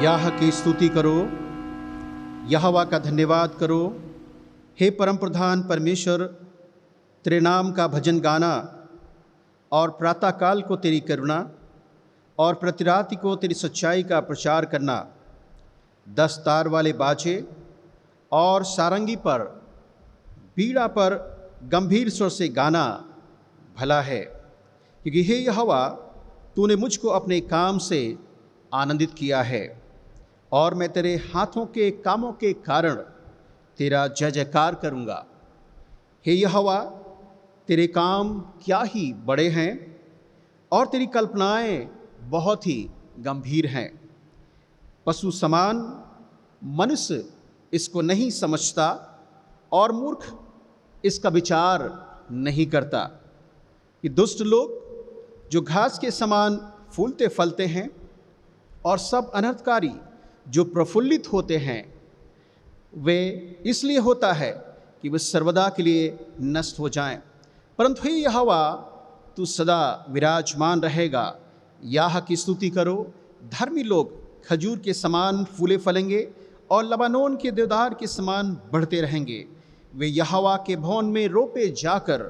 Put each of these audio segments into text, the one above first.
याह की स्तुति करो, यहोवा का धन्यवाद करो। हे परम प्रधान परमेश्वर, तेरे नाम का भजन गाना और प्रातःकाल को तेरी करुणा और प्रतिरात्रि को तेरी सच्चाई का प्रचार करना, 10 तार वाले बाजे और सारंगी पर, बीड़ा पर गंभीर स्वर से गाना भला है। क्योंकि हे यहोवा, तूने मुझको अपने काम से आनंदित किया है और मैं तेरे हाथों के कामों के कारण तेरा जय जयकार करूँगा। हे यहोवा, तेरे काम क्या ही बड़े हैं और तेरी कल्पनाएं बहुत ही गंभीर हैं। पशु समान मनुष्य इसको नहीं समझता और मूर्ख इसका विचार नहीं करता कि दुष्ट लोग जो घास के समान फूलते फलते हैं और सब अनर्थकारी जो प्रफुल्लित होते हैं, वे इसलिए होता है कि वे सर्वदा के लिए नष्ट हो जाएं। परंतु हे यहोवा, तू सदा विराजमान रहेगा। याह की स्तुति करो। धर्मी लोग खजूर के समान फूले फलेंगे और लबानोन के देवदार के समान बढ़ते रहेंगे। वे यहोवा के भवन में रोपे जाकर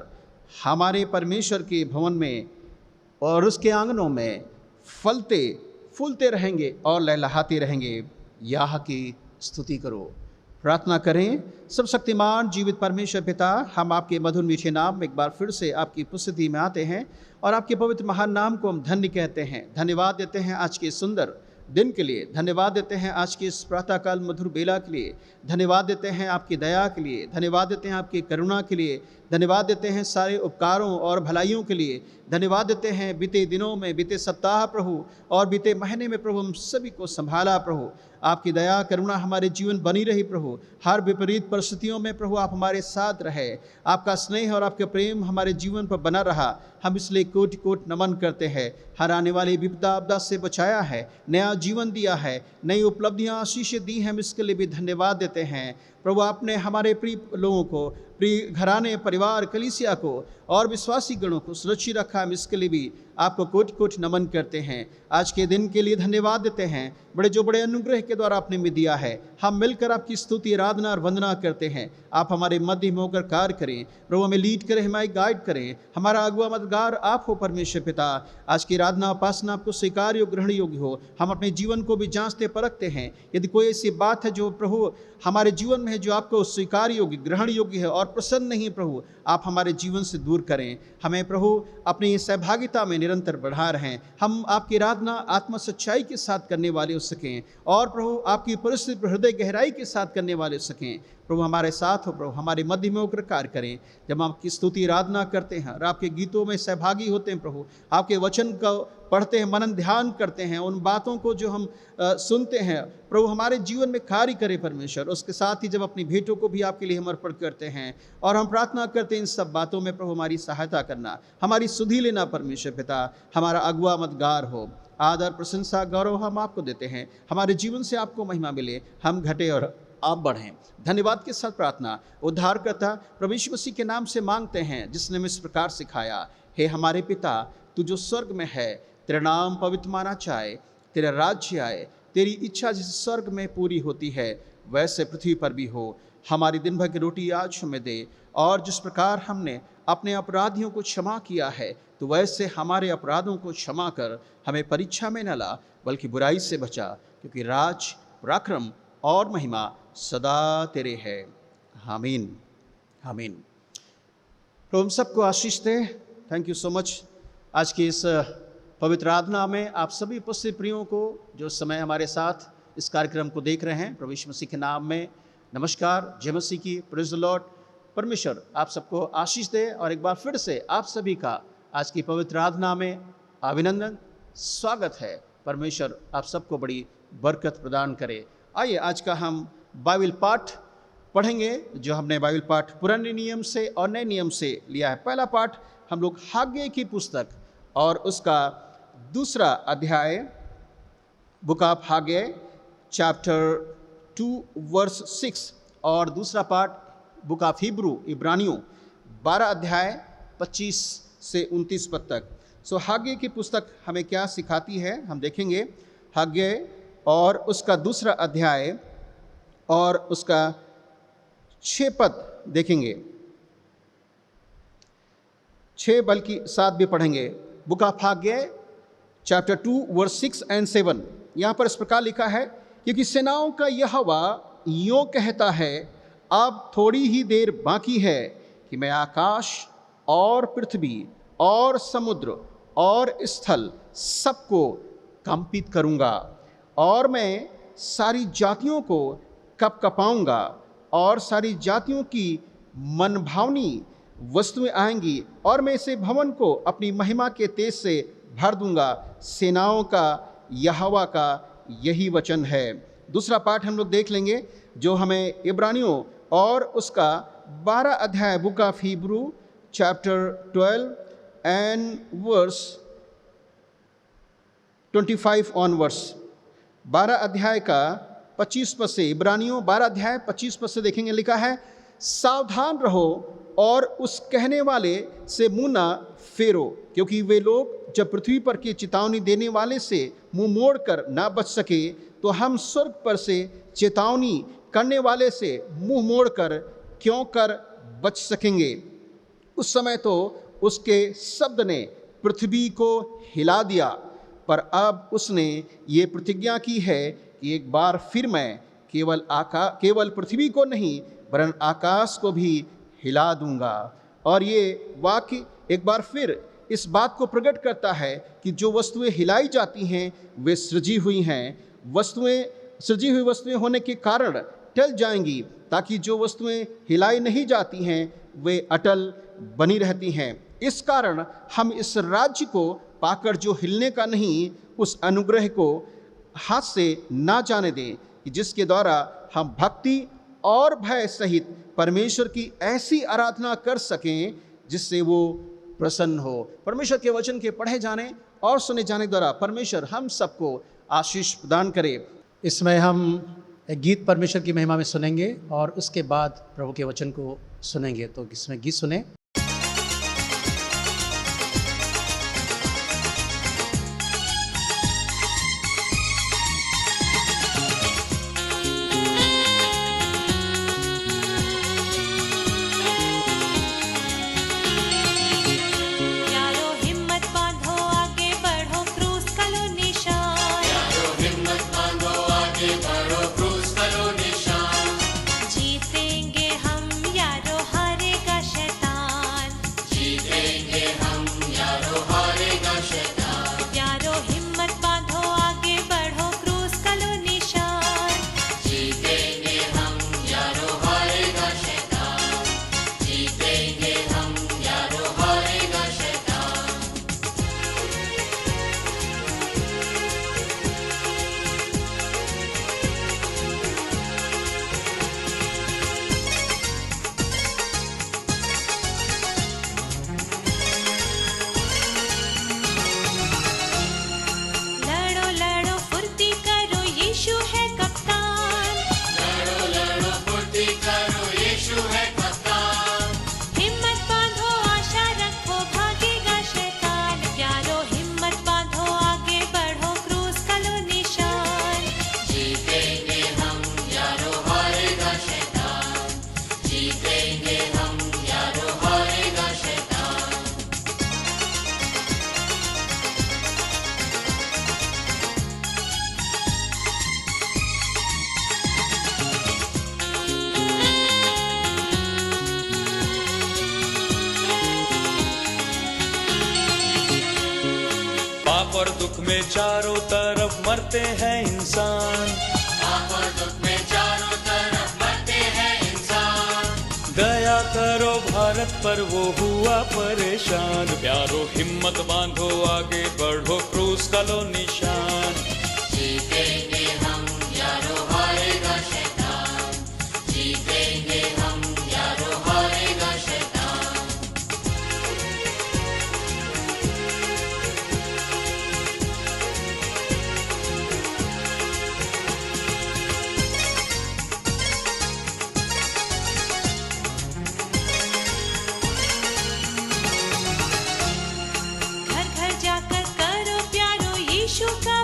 हमारे परमेश्वर के भवन में और उसके आंगनों में फलते फूलते रहेंगे और लहलहाते रहेंगे। याह की स्तुति करो। प्रार्थना करें। सब शक्तिमान जीवित परमेश्वर पिता, हम आपके मधुर मीठे नाम में एक बार फिर से आपकी उपस्थिति में आते हैं और आपके पवित्र महान नाम को हम धन्य कहते हैं। धन्यवाद देते हैं आज के सुंदर दिन के लिए, धन्यवाद देते हैं आज के इस प्रातःकाल मधुर बेला के लिए, धन्यवाद देते हैं आपकी दया के लिए, धन्यवाद देते हैं आपकी करुणा के लिए, धन्यवाद देते हैं सारे उपकारों और भलाइयों के लिए, धन्यवाद देते हैं बीते दिनों में, बीते सप्ताह प्रभु और बीते महीने में प्रभु हम सभी को संभाला प्रभु। आपकी दया करुणा हमारे जीवन बनी रही प्रभु। हर विपरीत परिस्थितियों में प्रभु आप हमारे साथ रहे। आपका स्नेह और आपका प्रेम हमारे जीवन पर बना रहा। हम इसलिए कोटि कोटि नमन करते हैं। हर आने वाली विपदा आपदा से बचाया है, नया जीवन दिया है, नई उपलब्धियां आशीषें दी हैं, हम इसके लिए भी धन्यवाद देते हैं प्रभु। आपने हमारे प्रिय लोगों को, प्रिय घराने परिवार कलीसिया को और विश्वासी गणों को सुरक्षित रखा। हम इसके लिए भी आपको कोटि कोटि नमन करते हैं। आज के दिन के लिए धन्यवाद देते हैं, बड़े अनुग्रह के द्वारा आपने में दिया है। हम मिलकर आपकी स्तुति आराधना और वंदना करते हैं। आप हमारे मध्य में होकर कार्य करें प्रभु, हमें लीड करें, हमारी गाइड करें। हमारा अगुआ मददगार आप हो परमेश्वर पिता। आज की आराधना उपासना आपको स्वीकार योग्य ग्रहण योग्य हो। हम अपने जीवन को भी जांचते परखते हैं। यदि कोई ऐसी बात है जो प्रभु हमारे जीवन में है जो आपको स्वीकार योग्य ग्रहण योग्य है और प्रसन्न नहीं है प्रभु, आप हमारे जीवन से दूर करें। हमें प्रभु अपनी सहभागिता में निरंतर बढ़ा रहें। हम आपकी आराधना आत्मा सच्चाई के साथ करने वाले हो सकें और प्रभु आपकी परिस्थिति हृदय गहराई के साथ करने वाले हो सकें। प्रभु हमारे साथ हो, प्रभु हमारे मध्य में होकर कार्य करें। जब हम आपकी स्तुति आराधना करते हैं और आपके गीतों में सहभागी होते हैं प्रभु, आपके वचन को पढ़ते हैं, मनन ध्यान करते हैं, उन बातों को जो हम सुनते हैं प्रभु हमारे जीवन में कार्य करे परमेश्वर। उसके साथ ही जब अपनी भेंटों को भी आपके लिए हम अर्पण करते हैं और हम प्रार्थना करते हैं, इन सब बातों में प्रभु हमारी सहायता करना, हमारी सुधि लेना परमेश्वर पिता। हमारा अगुआ मददगार हो। आदर प्रशंसा गौरव हम आपको देते हैं। हमारे जीवन से आपको महिमा मिले, हम घटे और आप बढ़ें। धन्यवाद के साथ प्रार्थना उद्धारकर्ता प्रभु यीशु मसीह के नाम से मांगते हैं, जिसने हमें इस प्रकार सिखाया। हे हमारे पिता, तू जो स्वर्ग में है, तेरा नाम पवित्र माना जाए, तेरा राज्य आए, तेरी इच्छा जिस स्वर्ग में पूरी होती है वैसे पृथ्वी पर भी हो। हमारी दिन भर की रोटी आज हमें दे और जिस प्रकार हमने अपने अपराधियों को क्षमा किया है, तो वैसे हमारे अपराधों को क्षमा कर हमें परीक्षा में न ला, बल्कि बुराई से बचा। क्योंकि राज, पराक्रम और महिमा सदा तेरे है। आमीन आमीन। प्रभु हम सबको आशीष दे। Thank you so much. आज की इस पवित्र आराधना में आप सभी उपस्थित प्रियों को जो समय हमारे साथ इस कार्यक्रम को देख रहे हैं, प्रभु यीशु मसीह के नाम में नमस्कार, जय मसीह की, प्रेज़ द लॉर्ड। परमेश्वर आप सबको आशीष दे और एक बार फिर से आप सभी का आज की पवित्र आराधना में अभिनंदन, स्वागत है। परमेश्वर आप सबको बड़ी बरकत प्रदान करे। आइए आज का हम बाइबल पाठ पढ़ेंगे, जो हमने बाइबल पाठ पुराने नियम से और नए नियम से लिया है। पहला पाठ हम लोग हाग्गे की पुस्तक और उसका दूसरा अध्याय, book of Haggai chapter 2 verse 6, और दूसरा पाठ बुक ऑफ हिब्रू इब्रानियों 12 अध्याय 25 से 29 पद तक। सो हाग्गे की पुस्तक हमें क्या सिखाती है हम देखेंगे। हाग्गे और उसका दूसरा अध्याय और उसका 6 पद देखेंगे, 6 बल्कि 7 भी पढ़ेंगे। Book of Haggai chapter 2 verse 6 and 7। यहाँ पर इस प्रकार लिखा है, क्योंकि सेनाओं का यहोवा यों कहता है, अब थोड़ी ही देर बाकी है कि मैं आकाश और पृथ्वी और समुद्र और स्थल सबको कंपित करूँगा, और मैं सारी जातियों को कँपाऊँगा, और सारी जातियों की मनभावनी वस्तुएं आएंगी, और मैं इसे भवन को अपनी महिमा के तेज से भर दूंगा। सेनाओं का यहोवा का यही वचन है। दूसरा पाठ हम लोग देख लेंगे जो हमें इब्रानियों और उसका 12 अध्याय, book of Hebrew chapter 12 and verse 25 onwards. 12 अध्याय का 25 पद से, इब्रानियों 12 अध्याय 25 पद से देखेंगे, लिखा है, सावधान रहो और उस कहने वाले से मुंह ना फेरो, क्योंकि वे लोग जब पृथ्वी पर की चेतावनी देने वाले से मुंह मोड़कर ना बच सके, तो हम स्वर्ग पर से चेतावनी करने वाले से मुंह मोड़कर क्यों कर बच सकेंगे। उस समय तो उसके शब्द ने पृथ्वी को हिला दिया, पर अब उसने ये प्रतिज्ञा की है कि एक बार फिर मैं केवल पृथ्वी को नहीं वरन आकाश को भी हिला दूंगा। और ये वाक्य एक बार फिर इस बात को प्रकट करता है कि जो वस्तुएं हिलाई जाती हैं वे सृजी हुई हैं। सृजी हुई वस्तुएं होने के कारण टल जाएंगी, ताकि जो वस्तुएं हिलाई नहीं जाती हैं वे अटल बनी रहती हैं। इस कारण हम इस राज्य को पाकर जो हिलने का नहीं, उस अनुग्रह को हाथ से ना जाने दें, कि जिसके द्वारा हम भक्ति और भय सहित परमेश्वर की ऐसी आराधना कर सकें जिससे वो प्रसन्न हो। परमेश्वर के वचन के पढ़े जाने और सुने जाने द्वारा परमेश्वर हम सबको आशीष प्रदान करे। इसमें हम एक गीत परमेश्वर की महिमा में सुनेंगे और उसके बाद प्रभु के वचन को सुनेंगे। तो इसमें गीत सुने। और दुख में चारों तरफ मरते हैं इंसान, पाप और दुख में चारों तरफ मरते हैं इंसान। दया करो भारत पर वो हुआ परेशान, प्यारो हिम्मत बांधो आगे बढ़ो क्रूस का लो निशान। जीतेंगे हम यारो हारेगा शैतान, जीतेंगे हम यारो हारेगा शैतान। घर घर जाकर करो प्यारो यीशु का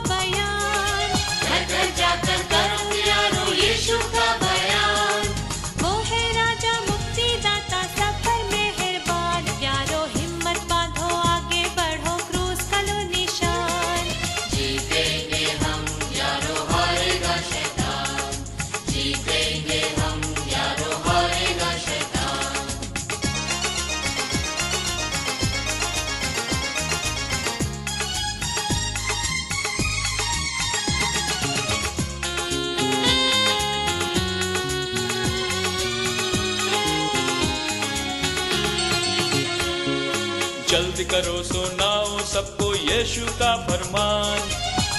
करो सुनाओ सबको यीशु का फरमान।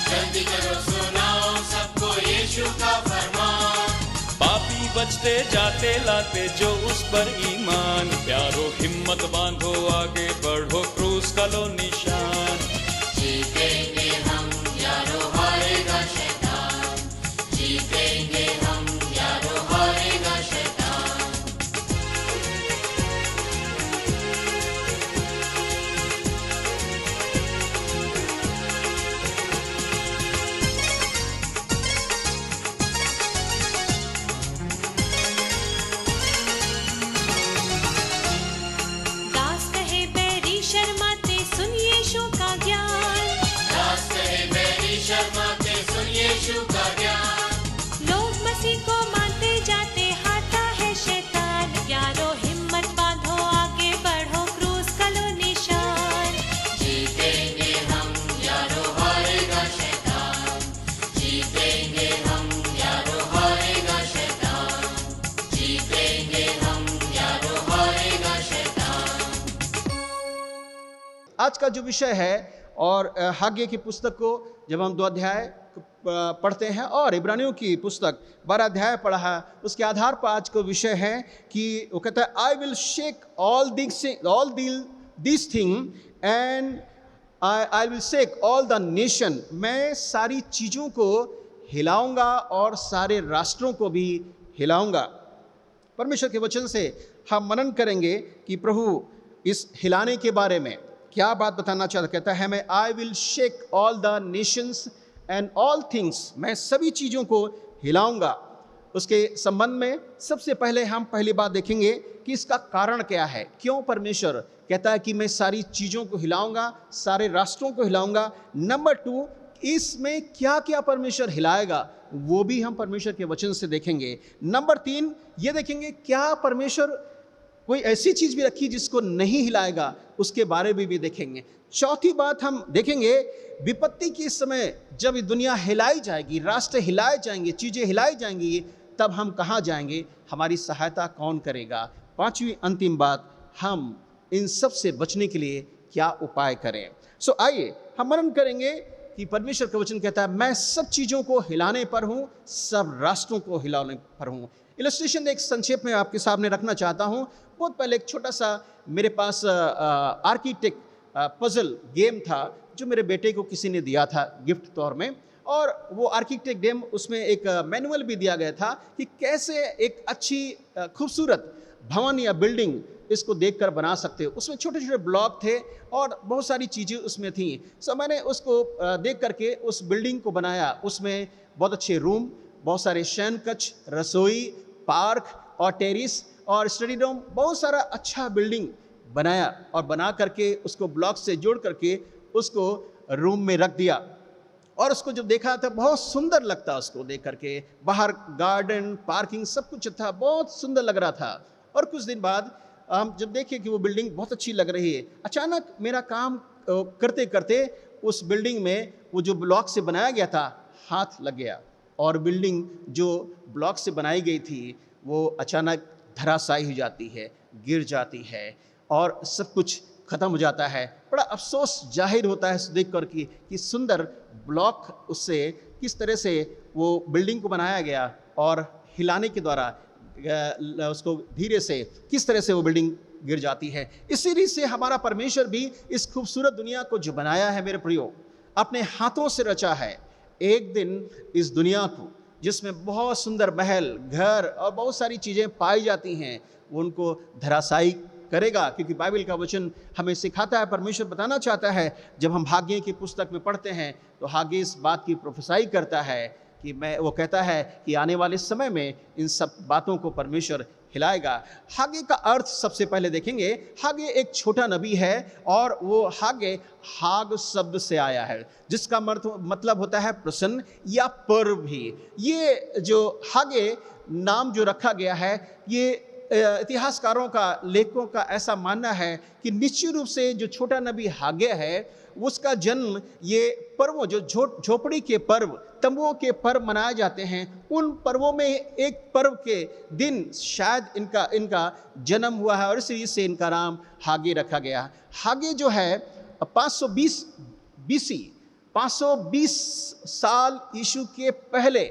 जल्दी करो सुनाओ सबको यीशु का फरमान। पापी बचते जाते लाते जो उस पर ईमान। प्यारो हिम्मत बांधो आगे बढ़ो क्रूस का लो निशान। जीतेंगे हम यारो हारेगा शैतान। जीतेंगे हम यारो हारेगा शैतान। दास कहे बैरी शर्माते सुन यीशु का ज्ञान। दास कहे बैरी शर्माते सुन यीशु का ज्ञान। लोग मसीह को मानते जाते हारता है शैतान। यारो हिम्मत बांधो आगे बढ़ो क्रूस का लो निशान। जीतेंगे हम यारो हारेगा शैतान। जीतेंगे हम यारो हारेगा शैतान। जीतेंगे हम यारो हारेगा शैतान। आज का जो विषय है और हागे की पुस्तक को जब हम 2 अध्याय पढ़ते हैं और इब्रानियों की पुस्तक 12 अध्याय पढ़ा है, उसके आधार पर आज का विषय है कि वो कहता है I will shake all this thing and I will shake all the nation. मैं सारी चीज़ों को हिलाऊंगा और सारे राष्ट्रों को भी हिलाऊंगा। परमेश्वर के वचन से हम मनन करेंगे कि प्रभु इस हिलाने के बारे में क्या बात बताना चाहता। कहता है मैं I will shake all the Nations and all things. मैं सभी चीज़ों को हिलाऊंगा। उसके संबंध में सबसे पहले हम पहली बात देखेंगे कि इसका कारण क्या है, क्यों परमेश्वर कहता है कि मैं सारी चीज़ों को हिलाऊंगा, सारे राष्ट्रों को हिलाऊंगा। नंबर 2, इसमें क्या क्या परमेश्वर हिलाएगा वो भी हम परमेश्वर के वचन से देखेंगे। नंबर 3, ये देखेंगे क्या परमेश्वर कोई ऐसी चीज़ भी रखी जिसको नहीं हिलाएगा, उसके बारे में भी देखेंगे। चौथी बात हम देखेंगे विपत्ति के समय जब ये दुनिया हिलाई जाएगी, राष्ट्र हिलाए जाएंगे, चीज़ें हिलाई जाएंगी, तब हम कहाँ जाएंगे, हमारी सहायता कौन करेगा। 5वीं अंतिम बात, हम इन सब से बचने के लिए क्या उपाय करें। सो आइए हम मनन करेंगे कि परमेश्वर का वचन कहता है मैं सब चीज़ों को हिलाने पर हूँ, सब राष्ट्रों को हिलाने पर हूँ। इलस्ट्रेशन एक संक्षेप में आपके सामने रखना चाहता हूँ। बहुत पहले एक छोटा सा मेरे पास आर्किटेक्ट पजल गेम था जो मेरे बेटे को किसी ने दिया था गिफ्ट तौर में, और वो आर्किटेक्ट गेम उसमें एक मैनुअल भी दिया गया था कि कैसे एक अच्छी खूबसूरत भवन या बिल्डिंग इसको देखकर बना सकते हो। उसमें छोटे छोटे ब्लॉक थे और बहुत सारी चीज़ें उसमें थी। सो मैंने उसको देख करके उस बिल्डिंग को बनाया। उसमें बहुत अच्छे रूम, बहुत सारे शयन कक्ष, रसोई, पार्क और टेरिस और स्टडी रूम, बहुत सारा अच्छा बिल्डिंग बनाया और बना करके उसको ब्लॉक से जोड़ करके उसको रूम में रख दिया। और उसको जब देखा था बहुत सुंदर लगता, उसको देख करके बाहर गार्डन, पार्किंग सब कुछ था, बहुत सुंदर लग रहा था। और कुछ दिन बाद हम जब देखे कि वो बिल्डिंग बहुत अच्छी लग रही है, अचानक मेरा काम करते करते उस बिल्डिंग में वो जो ब्लॉक से बनाया गया था हाथ लग गया, और बिल्डिंग जो ब्लॉक से बनाई गई थी वो अचानक धराशायी हो जाती है, गिर जाती है और सब कुछ ख़त्म हो जाता है। बड़ा अफसोस जाहिर होता है देख कर कि सुंदर ब्लॉक उससे किस तरह से वो बिल्डिंग को बनाया गया और हिलाने के द्वारा उसको धीरे से किस तरह से वो बिल्डिंग गिर जाती है। इसी रीत से हमारा परमेश्वर भी इस खूबसूरत दुनिया को जो बनाया है मेरे प्रियो, अपने हाथों से रचा है। एक दिन इस दुनिया को जिसमें बहुत सुंदर महल, घर और बहुत सारी चीज़ें पाई जाती हैं, वो उनको धराशायी करेगा। क्योंकि बाइबल का वचन हमें सिखाता है, परमेश्वर बताना चाहता है। जब हम हागे की पुस्तक में पढ़ते हैं तो हागे इस बात की प्रोफेसाई करता है कि वो कहता है कि आने वाले समय में इन सब बातों को परमेश्वर हिलाएगा। हागे का अर्थ सबसे पहले देखेंगे। हागे एक छोटा नबी है और वो हागे हाग शब्द से आया है जिसका मतलब होता है प्रसन्न या पर्व भी। ये जो हागे नाम जो रखा गया है, ये इतिहासकारों का, लेखकों का ऐसा मानना है कि निश्चित रूप से जो छोटा नबी हागे है उसका जन्म ये पर्वों, जो झोपड़ी के पर्व तंबुओं के पर्व मनाए जाते हैं, उन पर्वों में एक पर्व के दिन शायद इनका जन्म हुआ है और इसी से इनका नाम हागे रखा गया। हागे जो है 520 BC, 520 साल यीशु के पहले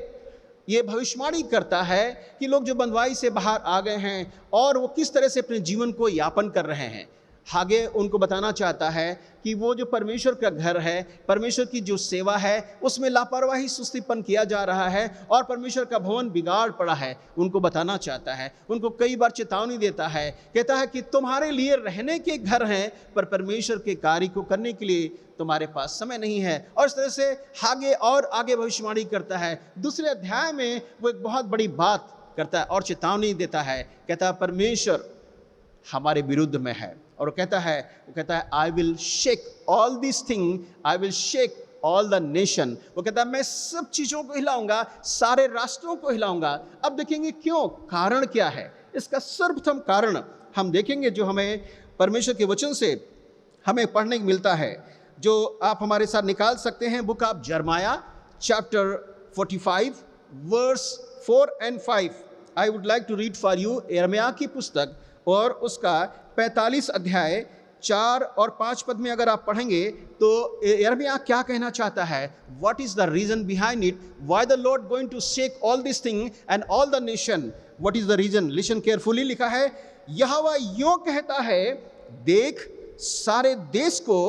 ये भविष्यवाणी करता है कि लोग जो बंधुआई से बाहर आ गए हैं और वो किस तरह से अपने जीवन को यापन कर रहे हैं। हागे उनको बताना चाहता है कि वो जो परमेश्वर का घर है, परमेश्वर की जो सेवा है, उसमें लापरवाही सुस्तीपन किया जा रहा है और परमेश्वर का भवन बिगाड़ पड़ा है, उनको बताना चाहता है। उनको कई बार चेतावनी देता है, कहता है कि तुम्हारे लिए रहने के घर हैं पर परमेश्वर के कार्य को करने के लिए तुम्हारे पास समय नहीं है। और इस तरह से हागे और आगे भविष्यवाणी करता है। दूसरे अध्याय में वो एक बहुत बड़ी बात करता है और चेतावनी देता है, कहता है परमेश्वर हमारे विरुद्ध में है। और वो कहता है I will shake all this thing, I will shake all the nation. वो कहता है मैं सब चीज़ों को हिलाऊंगा, सारे राष्ट्रों को हिलाऊंगा। अब देखेंगे क्यों, कारण क्या है। इसका सर्वप्रथम कारण हम देखेंगे जो हमें परमेश्वर के वचन से हमें पढ़ने को मिलता है, जो आप हमारे साथ निकाल सकते हैं। Book of Jeremiah chapter 45 verse 4 and 5। I would like to read for you यिर्मयाह की पुस्तक और उसका 45 अध्याय 4 और 5 पद में अगर आप पढ़ेंगे तो यिर्मयाह क्या कहना चाहता है, what is the reason behind it, why the lord going to shake all this thing and all the nation, what is the reason. Listen carefully, लिखा है यहोवा यूं कहता है, देख सारे देश को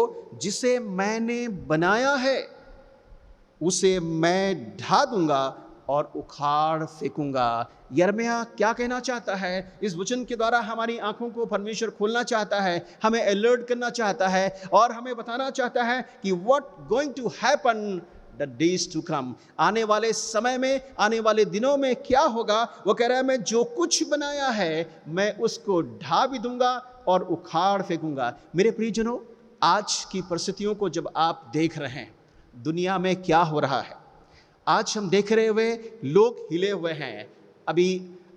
जिसे मैंने बनाया है उसे मैं ढा दूंगा और उखाड़ फेंकूंगा। यिर्मयाह क्या कहना चाहता है, इस वचन के द्वारा हमारी आंखों को परमेश्वर खोलना चाहता है, हमें अलर्ट करना चाहता है और हमें बताना चाहता है कि what going to happen the days to come. आने वाले समय में, आने वाले दिनों में क्या होगा। वो कह रहा है मैं जो कुछ बनाया है मैं उसको ढा भी दूंगा और उखाड़ फेंकूंगा। मेरे प्रियजनों, आज की परिस्थितियों को जब आप देख रहे हैं, दुनिया में क्या हो रहा है, आज हम देख रहे हुए लोग हिले हुए हैं। अभी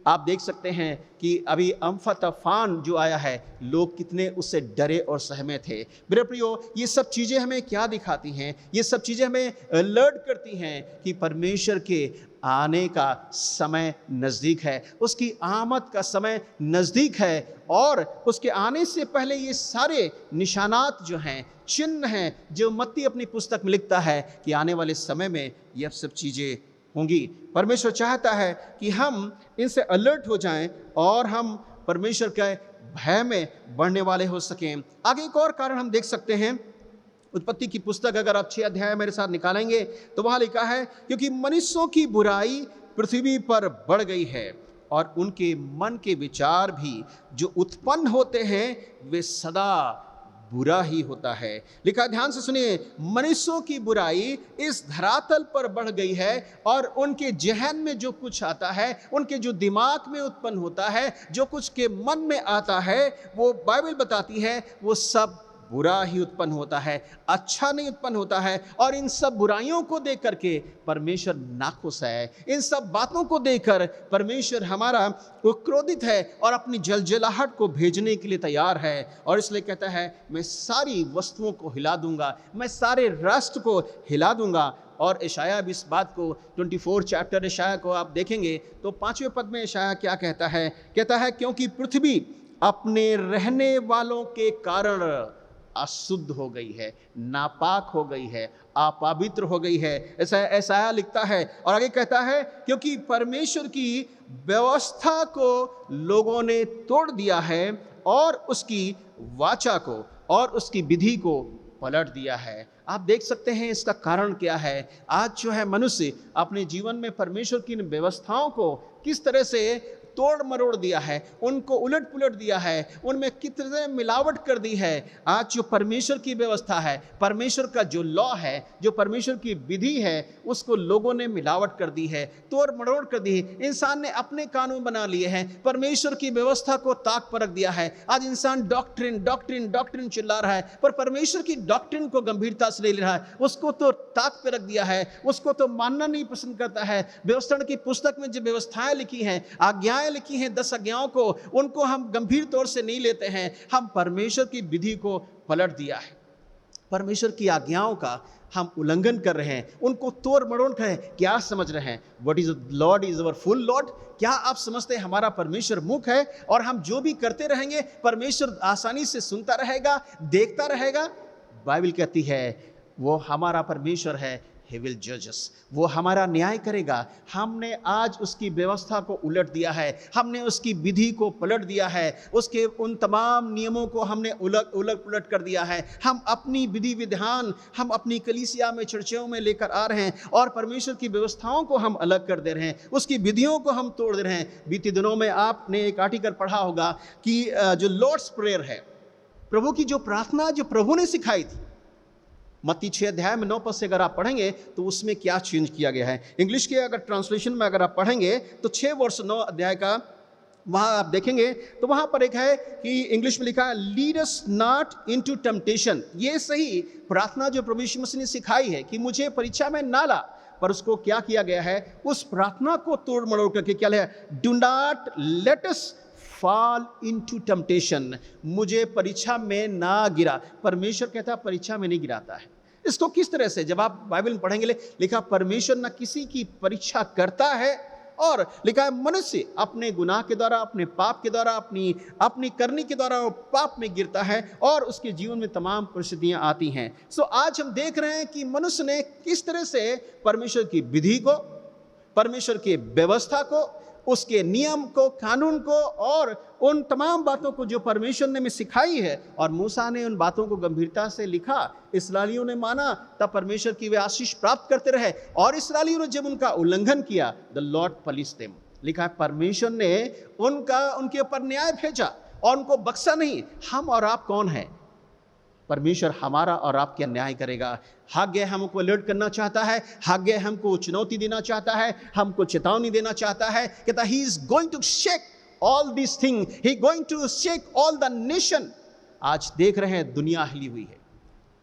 आप देख सकते हैं कि अभी अम्फा तूफान जो आया है, लोग कितने उससे डरे और सहमे थे। मेरे प्रियो, ये सब चीज़ें हमें क्या दिखाती हैं, ये सब चीज़ें हमें अलर्ट करती हैं कि परमेश्वर के आने का समय नज़दीक है, उसकी आमद का समय नज़दीक है। और उसके आने से पहले ये सारे निशानात जो हैं, चिन्ह हैं, जो मत्ती अपनी पुस्तक में लिखता है कि आने वाले समय में यह सब चीज़ें होंगी। परमेश्वर चाहता है कि हम इनसे अलर्ट हो जाएं और हम परमेश्वर के भय में बढ़ने वाले हो सकें। आगे एक और कारण हम देख सकते हैं, उत्पत्ति की पुस्तक अगर आप 6 अध्याय मेरे साथ निकालेंगे तो वहाँ लिखा है क्योंकि मनुष्यों की बुराई पृथ्वी पर बढ़ गई है और उनके मन के विचार भी जो उत्पन्न होते हैं वे सदा बुरा ही होता है। लिखा, ध्यान से सुनिए, मनुष्यों की बुराई इस धरातल पर बढ़ गई है और उनके जहन में जो कुछ आता है, उनके जो दिमाग में उत्पन्न होता है, जो कुछ के मन में आता है, वो बाइबल बताती है वो सब बुरा ही उत्पन्न होता है, अच्छा नहीं उत्पन्न होता है। और इन सब बुराइयों को देख करके परमेश्वर नाखुश है। इन सब बातों को देखकर परमेश्वर हमारा वो क्रोधित है और अपनी जलजलाहट को भेजने के लिए तैयार है। और इसलिए कहता है मैं सारी वस्तुओं को हिला दूंगा, मैं सारे राष्ट्र को हिला दूंगा। और यशायाह भी इस बात को 24 चैप्टर यशायाह को आप देखेंगे तो 5वें पद में यशायाह क्या कहता है, कहता है क्योंकि पृथ्वी अपने रहने वालों के कारण अशुद्ध हो गई है, नापाक हो गई है, अपवित्र हो गई है, ऐसा यशायाह लिखता है। और आगे कहता है क्योंकि परमेश्वर की व्यवस्था को लोगों ने तोड़ दिया है और उसकी वाचा को और उसकी विधि को पलट दिया है। आप देख सकते हैं इसका कारण क्या है। आज जो है मनुष्य अपने जीवन में परमेश्वर की इन व्यवस्थाओं को किस तरह से तोड़ मरोड़ दिया है, उनको उलट पुलट दिया है, उनमें कितने मिलावट कर दी है। आज जो परमेश्वर की व्यवस्था है, परमेश्वर का जो लॉ है, जो परमेश्वर की विधि है, उसको लोगों ने मिलावट कर दी है, तोड़ मरोड़ कर दी है। इंसान ने अपने कानून बना लिए हैं, परमेश्वर की व्यवस्था को ताक पर रख दिया है। आज इंसान डॉक्ट्रिन डॉक्ट्रिन डॉक्ट्रिन चिल्ला रहा है, पर परमेश्वर की डॉक्ट्रिन को गंभीरता से ले रहा है, उसको तो ताक पर रख दिया है, उसको तो मानना नहीं पसंद करता है। व्यवस्था की पुस्तक में जो व्यवस्थाएं लिखी हैं, आज्ञाएं लिखी हैं, 10 आज्ञाओं को, उनको हम गंभीर तौर से नहीं लेते हैं। हम परमेश्वर की विधि को पलट दिया है। परमेश्वर की आज्ञाओं का हम उल्लंघन कर रहे हैं, उनको तोड़ मरोड़ कर क्या समझ रहे हैं? What is Lord is our full Lord? क्या आप समझते हैं हमारा परमेश्वर मूक है और हम जो भी करते रहेंगे परमेश्वर आसानी से सुनता रहेगा, देखता रहेगा? बाइबल कहती है वो हमारा परमेश्वर है, He will judge us. वो हमारा न्याय करेगा। हमने आज उसकी व्यवस्था को उलट दिया है, हमने उसकी विधि को पलट दिया है, उसके उन तमाम नियमों को हमने उलट पुलट कर दिया है। हम अपनी विधि विधान हम अपनी कलीसिया में चर्चों में लेकर आ रहे हैं और परमेश्वर की व्यवस्थाओं को हम अलग कर दे रहे हैं, उसकी विधियों को हम तोड़ दे रहे हैं। बीते दिनों में आपने एक आर्टिकल पढ़ा होगा कि जो लॉर्ड्स प्रेयर है, प्रभु की जो प्रार्थना जो प्रभु ने सिखाई थी, मत्ती 6 अध्याय में 9 पद से अगर आप पढ़ेंगे तो उसमें क्या चेंज किया गया है। इंग्लिश के अगर ट्रांसलेशन में अगर आप पढ़ेंगे तो 6 वर्ष 9 अध्याय का वहाँ आप देखेंगे तो वहाँ पर एक है कि इंग्लिश में लिखा है lead us not into temptation. ये सही प्रार्थना जो प्रभु यीशु मसीह ने सिखाई है कि मुझे परीक्षा में ना ला, पर उसको क्या किया गया है, उस प्रार्थना को तोड़ मरोड़ करके क्या है, do not let us fall into temptation. मुझे परीक्षा में ना गिरा। परमेश्वर कहता है परीक्षा में नहीं गिराता है। इसको किस तरह से, जब आप बाइबल में पढ़ेंगे लिखा परमेश्वर ना किसी की परीक्षा करता है, और लिखा है मनुष्य अपने गुनाह के द्वारा, अपने पाप के द्वारा, अपनी करनी के द्वारा वो पाप में गिरता है और उसके जीवन में तमाम परिस्थितियां आती हैं। सो आज हम देख रहे हैं कि मनुष्य ने किस तरह से परमेश्वर की विधि को, परमेश्वर की व्यवस्था को, उसके नियम को, कानून को और उन तमाम बातों को जो परमेश्वर ने हमें सिखाई है, और मूसा ने उन बातों को गंभीरता से लिखा, इस्राएलियों ने माना, तब परमेश्वर की वे आशीष प्राप्त करते रहे। और इस्राएलियों ने जब उनका उल्लंघन किया, द लॉर्ड पनिश्ड देम। लिखा है परमेश्वर ने उनके ऊपर न्याय भेजा और उनको बख्शा नहीं। हम और आप कौन हैं? परमेश्वर हमारा और आपका न्याय करेगा। हाग्य हमको अलर्ट करना चाहता है, हाग्य हमको चुनौती देना चाहता है, हमको चेतावनी देना चाहता है। कहता he is going to shake all this thing, he going to shake all the nation. आज देख रहे हैं दुनिया हिली हुई है।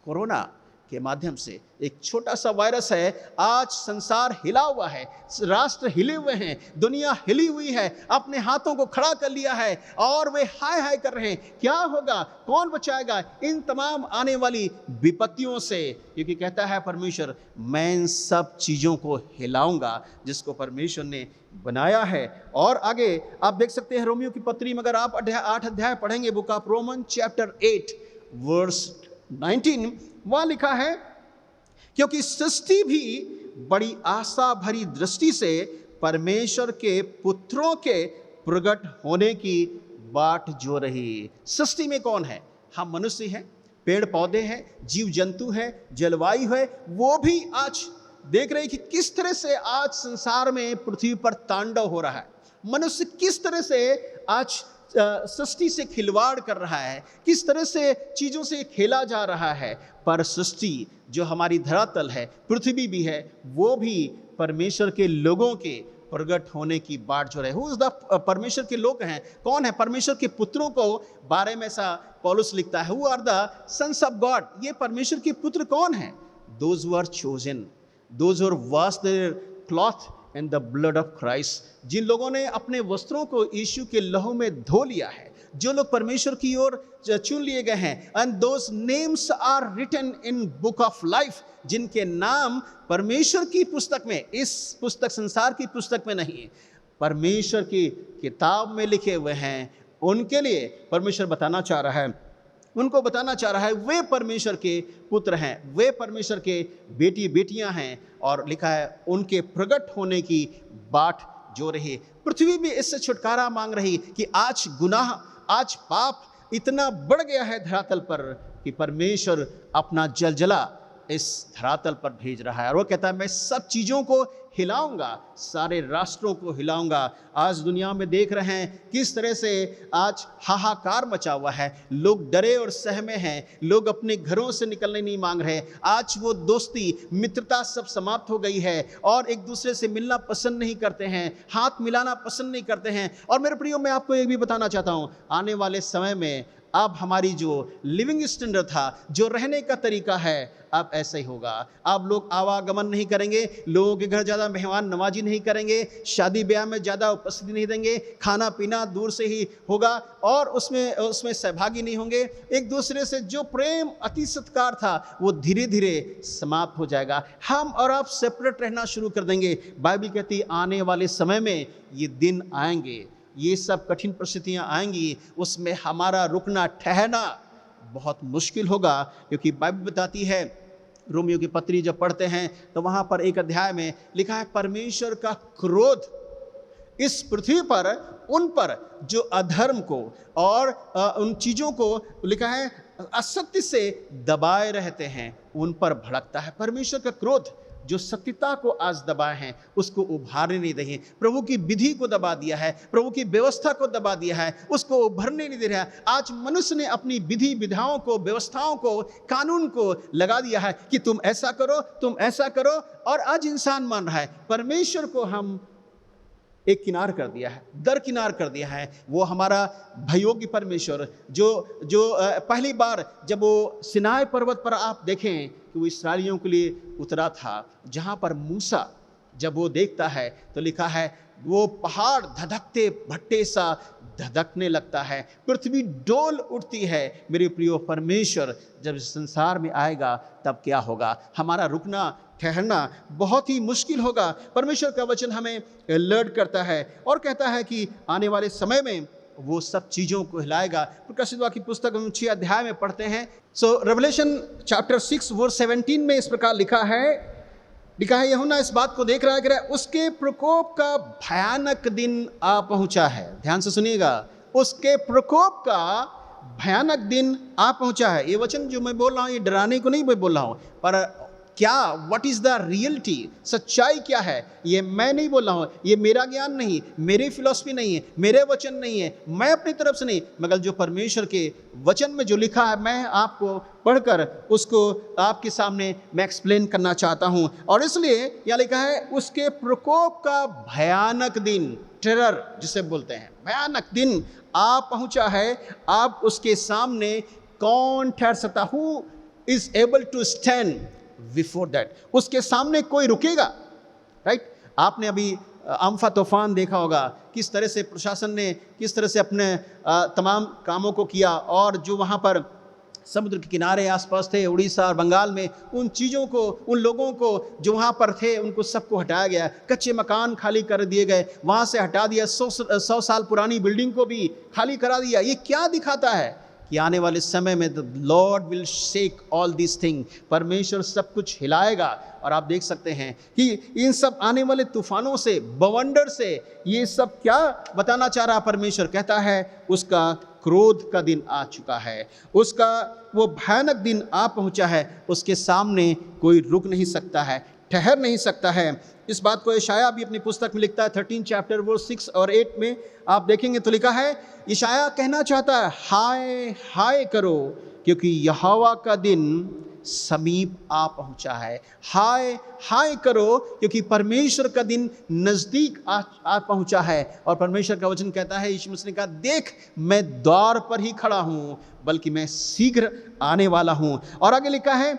कोरोना के माध्यम से एक छोटा सा वायरस है, आज संसार हिला हुआ है, राष्ट्र हिले हुए हैं, दुनिया हिली हुई है, अपने हाथों को खड़ा कर लिया है और वे हाय हाय कर रहे हैं। क्या होगा, कौन बचाएगा इन तमाम आने वाली विपत्तियों से? क्योंकि कहता है परमेश्वर मैं इन सब चीज़ों को हिलाऊंगा जिसको परमेश्वर ने बनाया है। और आगे आप देख सकते हैं रोमियो की पत्री में अगर आप 8 अध्याय पढ़ेंगे, book of Roman chapter 8 verse 19, वहां लिखा है क्योंकि सृष्टि भी बड़ी आशा भरी दृष्टि से परमेश्वर के पुत्रों के प्रकट होने की बाट जो रही। सृष्टि में कौन है? हम मनुष्य हैं, पेड़ पौधे हैं, जीव जंतु है, जलवायु है। वो भी आज देख रहे हैं कि किस तरह से आज संसार में पृथ्वी पर तांडव हो रहा है। मनुष्य किस तरह से आज सृष्टि से खिलवाड़ कर रहा है, किस तरह से चीज़ों से खेला जा रहा है। पर सृष्टि जो हमारी धरातल है, पृथ्वी भी है, वो भी परमेश्वर के लोगों के प्रकट होने की बाट जो रहे। हु इज द परमेश्वर के लोग हैं, कौन है? परमेश्वर के पुत्रों को बारे में सा पौलुस लिखता है, who are the sons of God. ये परमेश्वर के पुत्र कौन है? Those who are chosen, those who wash their cloth in the blood of Christ. जिन लोगों ने अपने वस्त्रों को यीशु के लहू में धो लिया है, जो लोग परमेश्वर की ओर चुन लिए गए हैं। And those names are written in book of life, जिनके नाम परमेश्वर की पुस्तक में, इस पुस्तक संसार की पुस्तक में नहीं, परमेश्वर की किताब में लिखे हुए हैं। उनके लिए परमेश्वर बताना चाह रहा है, उनको बताना चाह रहा है वे परमेश्वर के पुत्र हैं, वे परमेश्वर के बेटी बेटियां हैं। और लिखा है उनके प्रकट होने की बाट जो रही। पृथ्वी भी इससे छुटकारा मांग रही कि आज गुनाह, आज पाप इतना बढ़ गया है धरातल पर कि परमेश्वर अपना जलजला इस धरातल पर भेज रहा है। और वो कहता है मैं सब चीज़ों को हिलाऊंगा, सारे राष्ट्रों को हिलाऊंगा। आज दुनिया में देख रहे हैं किस तरह से आज हाहाकार मचा हुआ है, लोग डरे और सहमे हैं, लोग अपने घरों से निकलने नहीं मांग रहे। आज वो दोस्ती मित्रता सब समाप्त हो गई है और एक दूसरे से मिलना पसंद नहीं करते हैं, हाथ मिलाना पसंद नहीं करते हैं। और मेरे प्रियो, मैं आपको एक भी बताना चाहता हूँ, आने वाले समय में अब हमारी जो लिविंग स्टैंडर्ड था, जो रहने का तरीका है, अब ऐसा ही होगा। अब लोग आवागमन नहीं करेंगे, लोगों के घर ज़्यादा मेहमान नवाजी नहीं करेंगे, शादी ब्याह में ज़्यादा उपस्थिति नहीं देंगे, खाना पीना दूर से ही होगा और उसमें सहभागी नहीं होंगे। एक दूसरे से जो प्रेम अति सत्कार था वो धीरे धीरे समाप्त हो जाएगा। हम और आप सेपरेट रहना शुरू कर देंगे। बाइबल कहती आने वाले समय में ये दिन आएंगे, ये सब कठिन परिस्थितियाँ आएंगी, उसमें हमारा रुकना ठहरना बहुत मुश्किल होगा। क्योंकि बाइबल बताती है, रोमियो की पत्री जब पढ़ते हैं तो वहाँ पर एक अध्याय में लिखा है, परमेश्वर का क्रोध इस पृथ्वी पर उन पर जो अधर्म को और उन चीज़ों को लिखा है असत्य से दबाए रहते हैं, उन पर भड़कता है। परमेश्वर का क्रोध जो सत्यता को आज दबाए हैं उसको उभारने नहीं देंगे। प्रभु की विधि को दबा दिया है, प्रभु की व्यवस्था को दबा दिया है, उसको उभरने नहीं दे रहा है। आज मनुष्य ने अपनी विधि विधाओं को, व्यवस्थाओं को, कानून को लगा दिया है कि तुम ऐसा करो, तुम ऐसा करो, और आज इंसान मान रहा है। परमेश्वर को हम एक किनार कर दिया है, दरकिनार कर दिया है। वो हमारा भयोगी परमेश्वर जो पहली बार जब वो सिनाई पर्वत पर आप देखें कि वो इस्राएलियों के लिए उतरा था, जहाँ पर मूसा जब वो देखता है तो लिखा है वो पहाड़ धधकते भट्टे सा धधकने लगता है, पृथ्वी डोल उठती है। मेरे प्रियो, परमेश्वर जब इस संसार में आएगा तब क्या होगा? हमारा रुकना ठहरना बहुत ही मुश्किल होगा। परमेश्वर का वचन हमें अलर्ट करता है और कहता है कि आने वाले समय में वो सब चीज़ों को हिलाएगा। प्रकाशित वाक्य की पुस्तक हम 6 अध्याय में पढ़ते हैं। रेवलेशन चैप्टर 6 वर्स 17 में इस प्रकार लिखा है यूहन्ना इस बात को देख रहा है कि उसके प्रकोप का भयानक दिन आ पहुंचा है। ध्यान से सुनिएगा, उसके प्रकोप का भयानक दिन आ पहुंचा है। ये वचन जो मैं बोल रहा हूँ ये डराने को नहीं मैं बोल रहा हूँ, पर क्या व्हाट इज़ द रियलिटी, सच्चाई क्या है, ये मैं नहीं बोल रहा हूँ। ये मेरा ज्ञान नहीं, मेरी फिलॉसफी नहीं है, मेरे वचन नहीं है, मैं अपनी तरफ से नहीं, मगर जो परमेश्वर के वचन में जो लिखा है मैं आपको पढ़कर उसको आपके सामने मैं एक्सप्लेन करना चाहता हूँ। और इसलिए यहाँ लिखा है उसके प्रकोप का भयानक दिन, टेरर जिसे बोलते हैं, भयानक दिन आ पहुँचा है। आप उसके सामने कौन ठहर सकता? Who is able to stand before that? उसके सामने कोई रुकेगा? राइट? आपने अभी अम्फा तूफान देखा होगा, किस तरह से प्रशासन ने किस तरह से अपने तमाम कामों को किया, और जो वहाँ पर समुद्र के किनारे आसपास थे उड़ीसा और बंगाल में, उन चीज़ों को, उन लोगों को जो वहाँ पर थे उनको सबको हटाया गया, कच्चे मकान खाली कर दिए गए, वहाँ से हटा दिया, 100 साल पुरानी बिल्डिंग को भी खाली करा दिया। ये क्या दिखाता है कि आने वाले समय में the Lord will shake all this thing, परमेश्वर सब कुछ हिलाएगा। और आप देख सकते हैं कि इन सब आने वाले तूफानों से, बवंडर से, ये सब क्या बताना चाह रहा परमेश्वर? कहता है उसका क्रोध का दिन आ चुका है, उसका वो भयानक दिन आ पहुंचा है, उसके सामने कोई रुक नहीं सकता है, ठहर नहीं सकता है। इस बात को यशाया भी अपनी पुस्तक में लिखता है, 13 चैप्टर वर्स 6 और 8 में आप देखेंगे तो लिखा है, यशाया कहना चाहता है हाय हाय करो क्योंकि यहोवा का दिन समीप आ पहुंचा है। हाय हाय करो क्योंकि परमेश्वर का दिन नज़दीक आ पहुंचा है। और परमेश्वर का वचन कहता है, यीशु मसीह ने कहा, देख मैं द्वार पर ही खड़ा हूँ, बल्कि मैं शीघ्र आने वाला हूँ। और आगे लिखा है,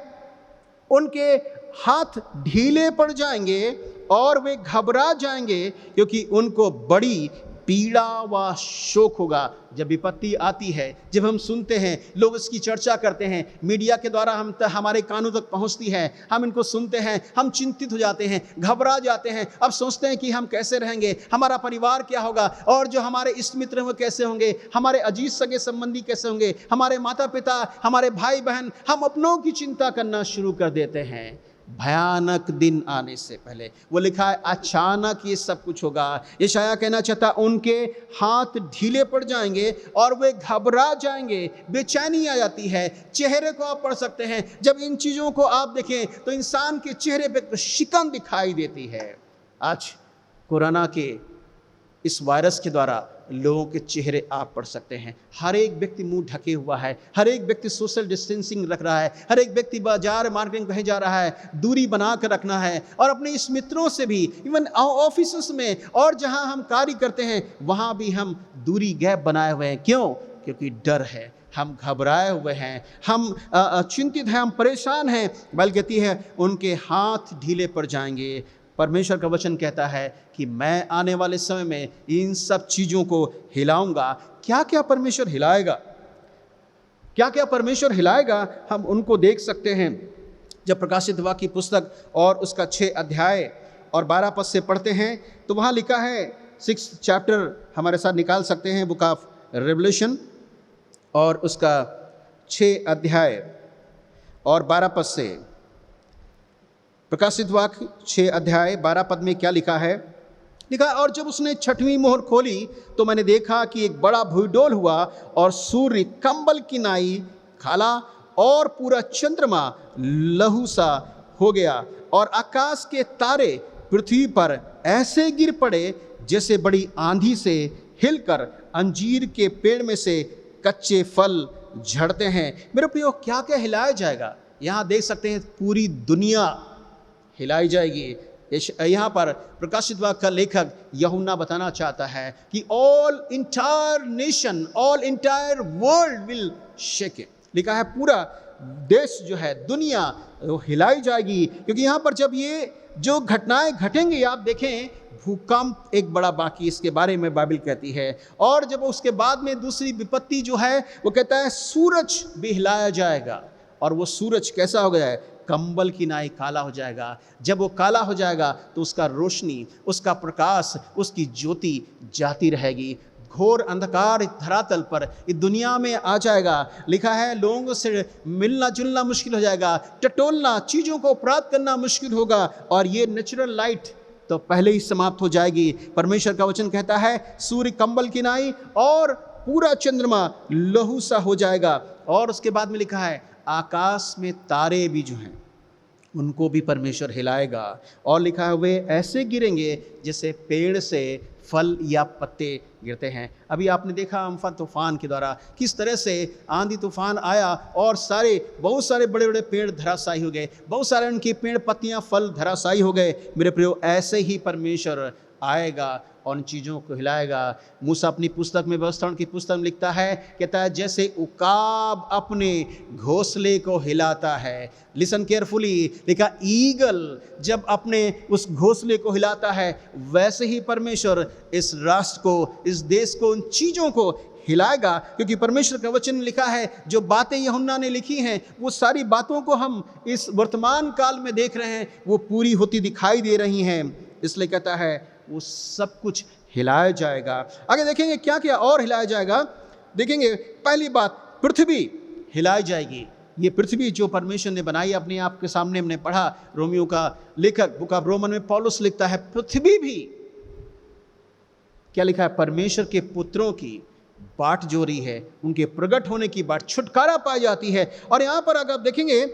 उनके हाथ ढीले पड़ जाएंगे और वे घबरा जाएंगे क्योंकि उनको बड़ी पीड़ा व शोक होगा। जब विपत्ति आती है, जब हम सुनते हैं, लोग इसकी चर्चा करते हैं, मीडिया के द्वारा हमारे कानों तक पहुंचती है, हम इनको सुनते हैं, हम चिंतित हो जाते हैं, घबरा जाते हैं। अब सोचते हैं कि हम कैसे रहेंगे, हमारा परिवार क्या होगा, और जो हमारे इष्ट मित्र हैं वो कैसे होंगे, हमारे अजीज सगे संबंधी कैसे होंगे, हमारे माता पिता, हमारे भाई बहन। हम अपनों की चिंता करना शुरू कर देते हैं भयानक दिन आने से पहले। वो लिखा है अचानक ये सब कुछ होगा। यशाया कहना चाहता, उनके हाथ ढीले पड़ जाएंगे और वे घबरा जाएंगे, बेचैनी आ जाती है। चेहरे को आप पढ़ सकते हैं, जब इन चीज़ों को आप देखें तो इंसान के चेहरे पे शिकन दिखाई देती है। आज कोरोना के इस वायरस के द्वारा लोगों के चेहरे आप पढ़ सकते हैं। हर एक व्यक्ति मुंह ढके हुआ है, हर एक व्यक्ति सोशल डिस्टेंसिंग रख रहा है, हर एक व्यक्ति बाजार मार्केटिंग कहीं जा रहा है, दूरी बना कर रखना है। और अपने इस मित्रों से भी, इवन ऑफिस में और जहां हम कार्य करते हैं वहां भी हम दूरी गैप बनाए हुए हैं। क्यों? क्योंकि डर है। हम घबराए हुए हैं, हम चिंतित हैं, हम परेशान हैं, बल्कि कहती है उनके हाथ ढीले पड़ जाएंगे। परमेश्वर का वचन कहता है कि मैं आने वाले समय में इन सब चीज़ों को हिलाऊंगा। क्या क्या परमेश्वर हिलाएगा, क्या क्या परमेश्वर हिलाएगा, हम उनको देख सकते हैं जब प्रकाशित वाक्य की पुस्तक और उसका 6 अध्याय और 12 पद से पढ़ते हैं तो वहाँ लिखा है, 6 चैप्टर हमारे साथ निकाल सकते हैं, बुक ऑफ रेवल्यूशन और उसका 6 अध्याय और 12 पद से। प्रकाशित वाक्य 6 अध्याय 12 पद में क्या लिखा है? लिखा, और जब उसने 6वीं मोहर खोली तो मैंने देखा कि एक बड़ा भूडोल हुआ और सूर्य कंबल की नाई काला और पूरा चंद्रमा लहू सा हो गया और आकाश के तारे पृथ्वी पर ऐसे गिर पड़े जैसे बड़ी आंधी से हिलकर अंजीर के पेड़ में से कच्चे फल झड़ते हैं। मेरे प्रियो, क्या क्या हिलाया जाएगा? यहाँ देख सकते हैं पूरी दुनिया हिलाई जाएगी। यहाँ पर प्रकाशित वाक्य का लेखक यूहन्ना बताना चाहता है कि all entire nation, all entire world will shake it. लिखा है पूरा देश जो है, दुनिया वो हिलाई जाएगी, क्योंकि यहाँ पर जब ये जो घटनाएं घटेंगी, आप देखें भूकंप एक बड़ा बाकी इसके बारे में बाइबल कहती है, और जब उसके बाद में दूसरी विपत्ति जो है वो कहता है सूरज भी हिलाया जाएगा। और वो सूरज कैसा हो गया है? कंबल की नाई काला हो जाएगा। जब वो काला हो जाएगा तो उसका रोशनी, उसका प्रकाश, उसकी ज्योति जाती रहेगी। घोर अंधकार धरातल पर इस दुनिया में आ जाएगा। लिखा है लोगों से मिलना जुलना मुश्किल हो जाएगा, टटोलना, चीज़ों को प्राप्त करना मुश्किल होगा, और ये नेचुरल लाइट तो पहले ही समाप्त हो जाएगी। परमेश्वर का वचन कहता है सूर्य कंबल की नाई और पूरा चंद्रमा लहू सा हो जाएगा। और उसके बाद में लिखा है आकाश में तारे भी जो हैं उनको भी परमेश्वर हिलाएगा। और लिखा है वे ऐसे गिरेंगे जैसे पेड़ से फल या पत्ते गिरते हैं। अभी आपने देखा अम्फन तूफान के द्वारा किस तरह से आंधी तूफान आया और बहुत सारे बड़े बड़े पेड़ धराशायी हो गए, बहुत सारे उनकी पेड़ पत्तियां फल धराशायी हो गए। मेरे प्रियो, ऐसे ही परमेश्वर आएगा और उन चीज़ों को हिलाएगा। मूसा अपनी पुस्तक में, व्यवस्थापन की पुस्तक में लिखता है, कहता है जैसे उकाब अपने घोंसले को हिलाता है। लिसन केयरफुली, लिखा ईगल जब अपने उस घोंसले को हिलाता है, वैसे ही परमेश्वर इस राष्ट्र को, इस देश को, उन चीज़ों को हिलाएगा। क्योंकि परमेश्वर का वचन लिखा है जो बातें यूहन्ना ने लिखी हैं वो सारी बातों को हम इस वर्तमान काल में देख रहे हैं, वो पूरी होती दिखाई दे रही हैं। इसलिए कहता है वो सब कुछ हिलाया जाएगा। आगे देखेंगे क्या क्या और हिलाया जाएगा। देखेंगे पहली बात, पृथ्वी हिलाई जाएगी। ये पृथ्वी जो परमेश्वर ने बनाई अपने आप के सामने हमने पढ़ा, रोमियो का लेखक बुक ऑफ रोमन में पौलुस लिखता है पृथ्वी भी क्या लिखा है? परमेश्वर के पुत्रों की बाट जोरी है, उनके प्रकट होने की बाट, छुटकारा पाई जाती है। और यहाँ पर अगर आप देखेंगे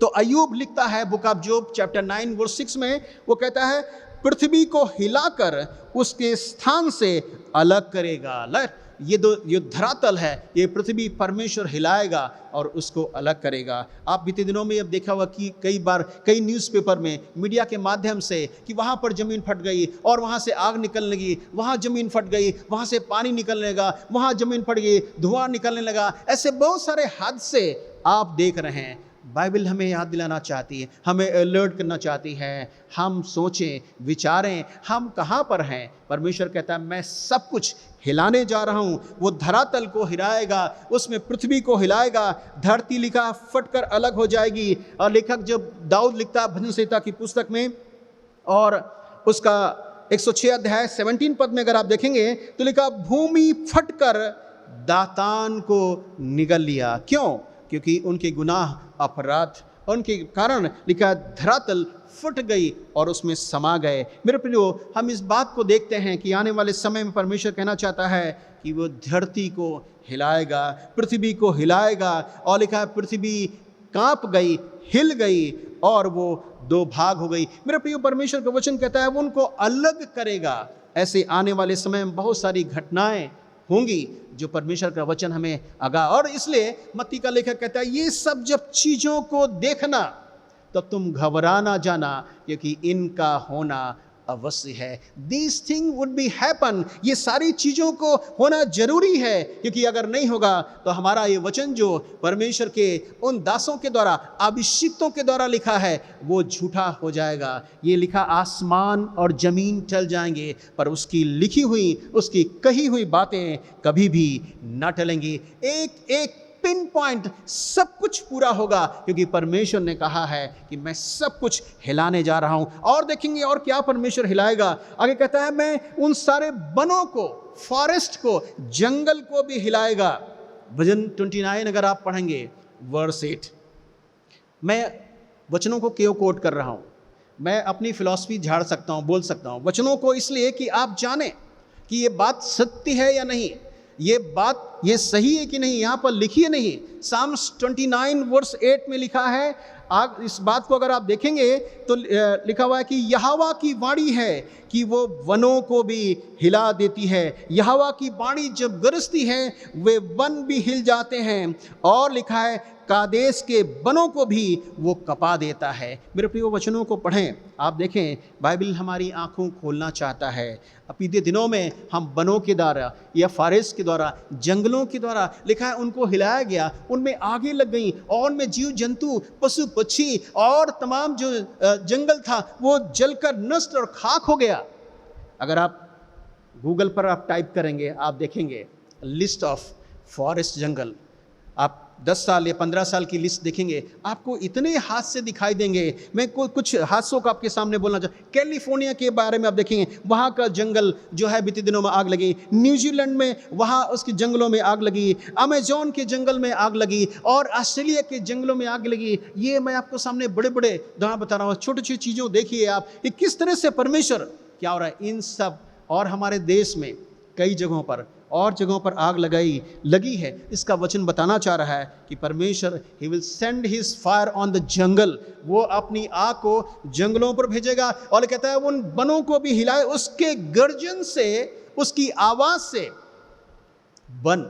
तो अय्यूब लिखता है book of Job chapter 9 verse 6 में, वो कहता है पृथ्वी को हिलाकर उसके स्थान से अलग करेगा। ये धरातल है, ये पृथ्वी परमेश्वर हिलाएगा और उसको अलग करेगा। आप बीते दिनों में अब देखा हुआ कि कई बार कई न्यूज़पेपर में मीडिया के माध्यम से कि वहाँ पर ज़मीन फट गई और वहाँ से आग निकलने लगी, वहाँ ज़मीन फट गई, वहाँ से पानी निकलने लगा, वहाँ ज़मीन फट गई, धुआं निकलने लगा, ऐसे बहुत सारे हादसे आप देख रहे हैं। बाइबल हमें याद दिलाना चाहती है, हमें अलर्ट करना चाहती है, हम सोचें विचारें हम कहाँ पर हैं। परमेश्वर कहता है मैं सब कुछ हिलाने जा रहा हूँ। वो धरातल को हिलाएगा, उसमें पृथ्वी को हिलाएगा, धरती लिखा फटकर अलग हो जाएगी। और लेखक जब दाऊद लिखता है भजन संहिता की पुस्तक में और उसका 106 अध्याय 17 पद में अगर आप देखेंगे तो लिखा भूमि फटकर दातान को निगल लिया। क्यों? क्योंकि उनके गुनाह अपराध उनके कारण लिखा धरातल फट गई और उसमें समा गए। मेरे प्रियो, हम इस बात को देखते हैं कि आने वाले समय में परमेश्वर कहना चाहता है कि वो धरती को हिलाएगा, पृथ्वी को हिलाएगा। और लिखा है पृथ्वी कांप गई, हिल गई और वो दो भाग हो गई। मेरे प्रियो, परमेश्वर का वचन कहता है वो उनको अलग करेगा। ऐसे आने वाले समय में बहुत सारी घटनाएं होंगी जो परमेश्वर का वचन हमें आगा। और इसलिए मत्ती का लेखक कहता है ये सब जब चीज़ों को देखना तब तुम घबरा ना जाना, क्योंकि इनका होना अवश्य है। These thing would be happen, ये सारी चीज़ों को होना जरूरी है, क्योंकि अगर नहीं होगा तो हमारा ये वचन जो परमेश्वर के उन दासों के द्वारा, अभिषिक्तों के द्वारा लिखा है, वो झूठा हो जाएगा। ये लिखा आसमान और जमीन टल जाएंगे, पर उसकी लिखी हुई, उसकी कही हुई बातें कभी भी न टलेंगी। एक एक पिन पॉइंट सब कुछ पूरा होगा, क्योंकि परमेश्वर ने कहा है कि मैं सब कुछ हिलाने जा रहा हूं। और देखेंगे और क्या परमेश्वर हिलाएगा। आगे कहता है मैं उन सारे बनों को, फॉरेस्ट को, जंगल को भी हिलाएगा। भजन 29 अगर आप पढ़ेंगे वर्स 8। मैं वचनों को क्यों कोट कर रहा हूं? मैं अपनी फिलॉसफी झाड़ सकता हूं, बोल सकता हूं वचनों को, इसलिए कि आप जानें कि ये बात सत्य है या नहीं, ये बात ये सही है कि नहीं। यहाँ पर लिखी है नहीं, साम्स 29 वर्स 8 में लिखा है। इस बात को अगर आप देखेंगे तो लिखा हुआ है कि यहोवा की वाणी है कि वो वनों को भी हिला देती है। यहोवा की वाणी जब गरजती है वे वन भी हिल जाते हैं। और लिखा है कादेश के बनों को भी वो कपा देता है। मेरे प्रिय वचनों को पढ़ें, आप देखें बाइबल हमारी आंखों खोलना चाहता है। बीते दिनों में हम बनों के द्वारा या फारेस के द्वारा, जंगलों के द्वारा, लिखा है उनको हिलाया गया, उनमें आगे लग गई और उनमें जीव जंतु, पशु पक्षी और तमाम जो जंगल था वो जलकर नष्ट और खाक हो गया। अगर आप गूगल पर आप टाइप करेंगे, आप देखेंगे लिस्ट ऑफ फॉरेस्ट जंगल, आप 10 साल या 15 साल की लिस्ट देखेंगे, आपको इतने हादसे दिखाई देंगे। मैं कुछ हादसों को आपके सामने बोलना चाहूँ। कैलिफोर्निया के बारे में आप देखेंगे, वहाँ का जंगल जो है बीते दिनों में आग लगी। न्यूजीलैंड में वहाँ उसके जंगलों में आग लगी। अमेजोन के जंगल में आग लगी और ऑस्ट्रेलिया के जंगलों में आग लगी। ये मैं आपको सामने बड़े बड़े उदाहरण बता रहा हूँ। छोटी छोटी चीज़ों देखिए आप कि किस तरह से परमेश्वर क्या हो रहा है इन सब। और हमारे देश में कई जगहों पर और जगहों पर आग लगी है। इसका वचन बताना चाह रहा है कि परमेश्वर he will send his fire on the jungle, वो अपनी आग को जंगलों पर भेजेगा। और कहता है उन बनों को भी हिलाए, उसके गर्जन से, उसकी आवाज से वन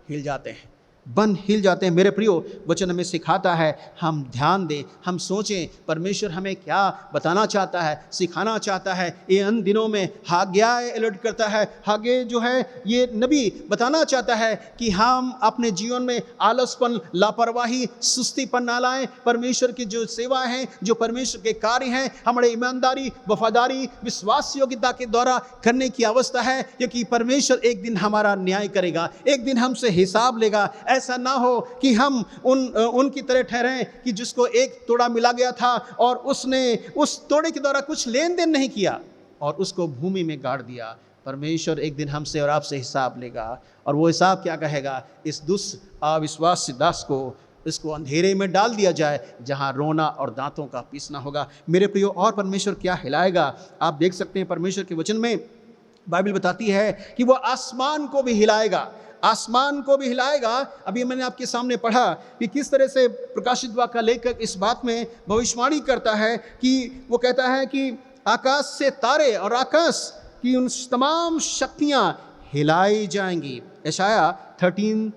हिल जाते हैं, वन हिल जाते हैं। मेरे प्रियो वचन हमें सिखाता है, हम ध्यान दें, हम सोचें परमेश्वर हमें क्या बताना चाहता है, सिखाना चाहता है। ये अन दिनों में हाग्याय अलर्ट करता है। हागे जो है ये नबी बताना चाहता है कि हम अपने जीवन में आलसपन, लापरवाही, सुस्तीपन ना लाएं। परमेश्वर की जो सेवाएं हैं, जो परमेश्वर के कार्य हैं, हमारे ईमानदारी, वफादारी, विश्वास योग्यता के द्वारा करने की अवस्था है, क्योंकि परमेश्वर एक दिन हमारा न्याय करेगा, एक दिन हमसे हिसाब लेगा। ऐसा ना हो कि हम उनकी तरह ठहरें कि जिसको एक तोड़ा मिला गया था और उसने उस तोड़े के द्वारा कुछ लेन देन नहीं किया और उसको भूमि में गाड़ दिया। परमेश्वर एक दिन हमसे और आपसे हिसाब लेगा। और वो हिसाब क्या कहेगा? इस अविश्वासी दास को इसको अंधेरे में डाल दिया जाए जहां रोना और दांतों का पीसना होगा। मेरे प्रियो, और परमेश्वर क्या हिलाएगा आप देख सकते हैं। परमेश्वर के वचन में बाइबल बताती है कि वो आसमान को भी हिलाएगा, आसमान को भी हिलाएगा। अभी मैंने आपके सामने पढ़ा कि किस तरह से प्रकाशित वाक्य का लेखक इस बात में भविष्यवाणी करता है कि वो कहता है कि आकाश से तारे और आकाश की उन तमाम शक्तियां हिलाई जाएंगी। यशाया 13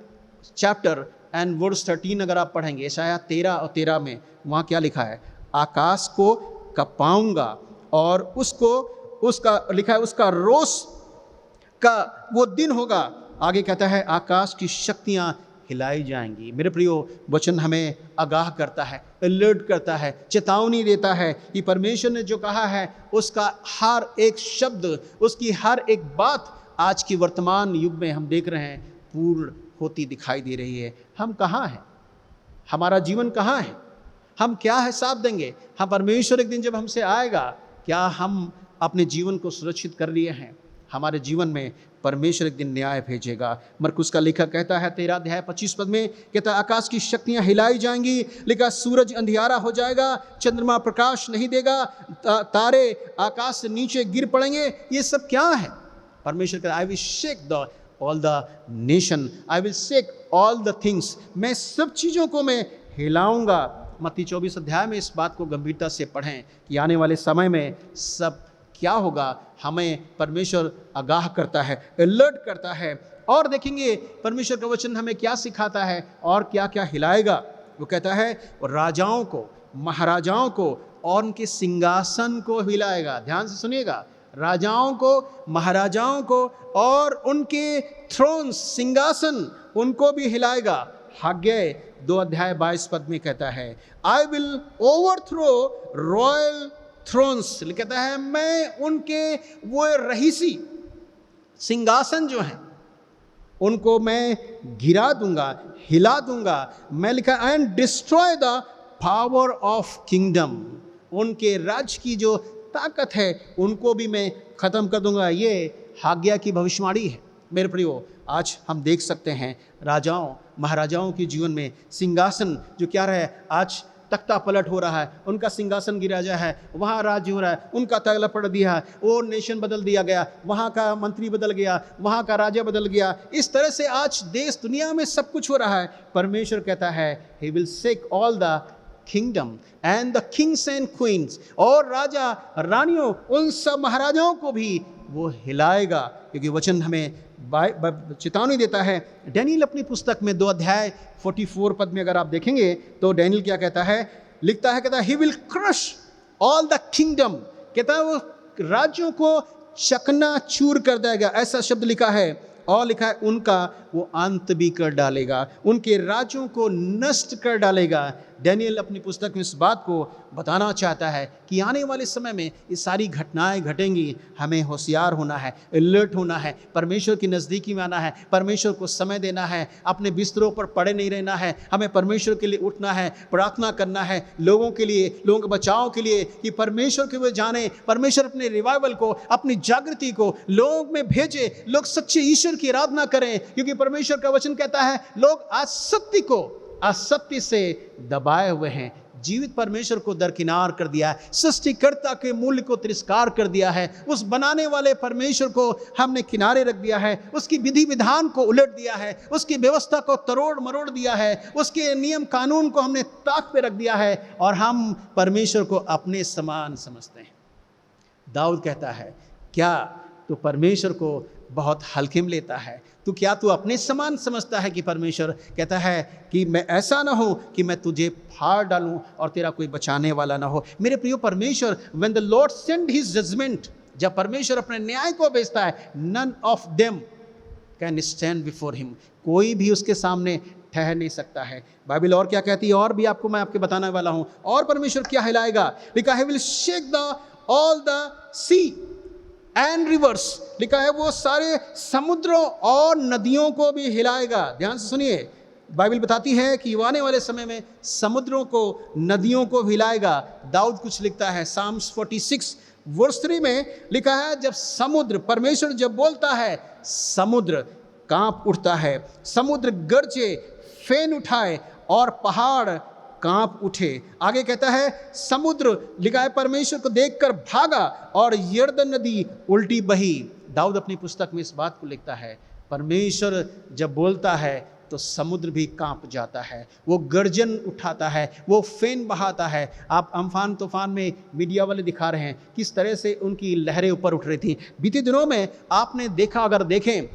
चैप्टर एंड वर्स 13 अगर आप पढ़ेंगे, यशाया 13 और 13 में वहाँ क्या लिखा है? आकाश को कपाऊंगा और उसका लिखा है उसका रोष का वो दिन होगा। आगे कहता है आकाश की शक्तियां हिलाई जाएंगी। मेरे प्रियो, वचन हमें आगाह करता है, अलर्ट करता है, चेतावनी देता है कि परमेश्वर ने जो कहा है उसका हर एक शब्द, उसकी हर एक बात आज की वर्तमान युग में हम देख रहे हैं पूर्ण होती दिखाई दे रही है। हम कहाँ हैं? हमारा जीवन कहाँ है? हम क्या हिसाब देंगे? हम परमेश्वर एक दिन जब हमसे आएगा, क्या हम अपने जीवन को सुरक्षित कर लिए हैं? हमारे जीवन में परमेश्वर एक दिन न्याय भेजेगा। मरकुस का लेखक कहता है 13 अध्याय 25 पद में, कहता है आकाश की शक्तियां हिलाई जाएंगी, लिखा सूरज अंधियारा हो जाएगा, चंद्रमा प्रकाश नहीं देगा, तारे आकाश से नीचे गिर पड़ेंगे। ये सब क्या है? परमेश्वर कहता है I will shake all the nation, I will shake all the things. मैं सब चीज़ों को मैं हिलाऊंगा। मत्ती 24 अध्याय में इस बात को गंभीरता से पढ़ें कि आने वाले समय में सब क्या होगा। हमें परमेश्वर आगाह करता है, अलर्ट करता है। और देखेंगे परमेश्वर का वचन हमें क्या सिखाता है और क्या क्या हिलाएगा। वो कहता है राजाओं को, महाराजाओं को, और उनके सिंहासन को हिलाएगा। ध्यान से सुनिएगा, राजाओं को, महाराजाओं को और उनके थ्रोन्स, सिंहासन, उनको भी हिलाएगा। हाग्य 2:22 पद में कहता है, I will overthrow royal thrones, कहता है मैं उनके वो रहीसी सिंहासन जो हैं उनको मैं गिरा दूंगा, हिला दूंगा। मैं लिखा and destroy the power of kingdom, उनके राज्य की जो ताकत है उनको भी मैं खत्म कर दूंगा। ये हाग्य की भविष्यवाणी है। मेरे प्रियो, आज हम देख सकते हैं राजाओं महाराजाओं के जीवन में सिंहासन जो क्या रहा है, आज तख्ता पलट हो रहा है, उनका सिंहासन गिरा जा है, वहाँ राज्य हो रहा है, उनका तगला पड़ दिया है, वो नेशन बदल दिया गया, वहाँ का मंत्री बदल गया, वहाँ का राजा बदल गया। इस तरह से आज देश दुनिया में सब कुछ हो रहा है। परमेश्वर कहता है he will shake all the kingdom and the Kings and queen's, और राजा रानियों उन सब महाराजाओं को भी वो हिलाएगा, क्योंकि वचन हमें चेतावनी देता है। डैनियल अपनी पुस्तक में 2:44 पद में अगर आप देखेंगे तो डैनियल क्या कहता है, लिखता है, कहता है he will crush all the kingdom, कहता है वो राज्यों को चकनाचूर कर देगा, ऐसा शब्द लिखा है। और लिखा है उनका वो अंत भी कर डालेगा, उनके राज्यों को नष्ट कर डालेगा। डैनियल अपनी पुस्तक में इस बात को बताना चाहता है कि आने वाले समय में ये सारी घटनाएं घटेंगी। हमें होशियार होना है, अलर्ट होना है, परमेश्वर की नज़दीकी में आना है, परमेश्वर को समय देना है, अपने बिस्तरों पर पड़े नहीं रहना है। हमें परमेश्वर के लिए उठना है, प्रार्थना करना है, लोगों के लिए, लोगों के बचाव के लिए, कि परमेश्वर के वो जाने, परमेश्वर अपने रिवाइवल को, अपनी जागृति को लोगों में भेजे, लोग सच्चे ईश्वर की आराधना करें। क्योंकि परमेश्वर का वचन कहता है लोग असत्य को असत्य से दबाए हुए हैं, जीवित परमेश्वर को दरकिनार कर दिया है, सृष्टिकर्ता के मूल्य को तिरस्कार कर दिया है, उस बनाने वाले परमेश्वर को हमने किनारे रख दिया है, उसकी विधि विधान को उलट दिया है, उसकी व्यवस्था को तरोड़ मरोड़ दिया है, उसके नियम कानून को हमने ताक पे रख दिया है, और हम परमेश्वर को अपने समान समझते हैं। दाऊद कहता है क्या तू परमेश्वर को बहुत हल्के में लेता है? तो क्या तू अपने समान समझता है कि परमेश्वर कहता है कि मैं ऐसा ना हो कि मैं तुझे फाड़ डालूं और तेरा कोई बचाने वाला ना हो। मेरे प्रियो, परमेश्वर when the lord send his judgement, जब परमेश्वर अपने न्याय को भेजता है, none of them can stand before him, कोई भी उसके सामने ठहर नहीं सकता है। बाइबल और क्या कहती है, और भी आपको मैं आपके बताने वाला हूं। और परमेश्वर क्या हिलाएगा, लिखा है will shake the all the sea and rivers, लिखा है वो सारे समुद्रों और नदियों को भी हिलाएगा। ध्यान से सुनिए, बाइबल बताती है कि आने वाले समय में समुद्रों को, नदियों को हिलाएगा। दाऊद कुछ लिखता है, साम्स 46 वर्स 3 में लिखा है जब समुद्र, परमेश्वर जब बोलता है समुद्र कांप उठता है, समुद्र गरजे, फेन उठाए और पहाड़ कांप उठे। आगे कहता है समुद्र, लिखा है परमेश्वर को देखकर भागा और यर्दन नदी उल्टी बही। दाऊद अपनी पुस्तक में इस बात को लिखता है, परमेश्वर जब बोलता है तो समुद्र भी कांप जाता है, वो गर्जन उठाता है, वो फेन बहाता है। आप अम्फान तूफान में मीडिया वाले दिखा रहे हैं किस तरह से उनकी लहरें ऊपर उठ रही थी। बीते दिनों में आपने देखा, अगर देखें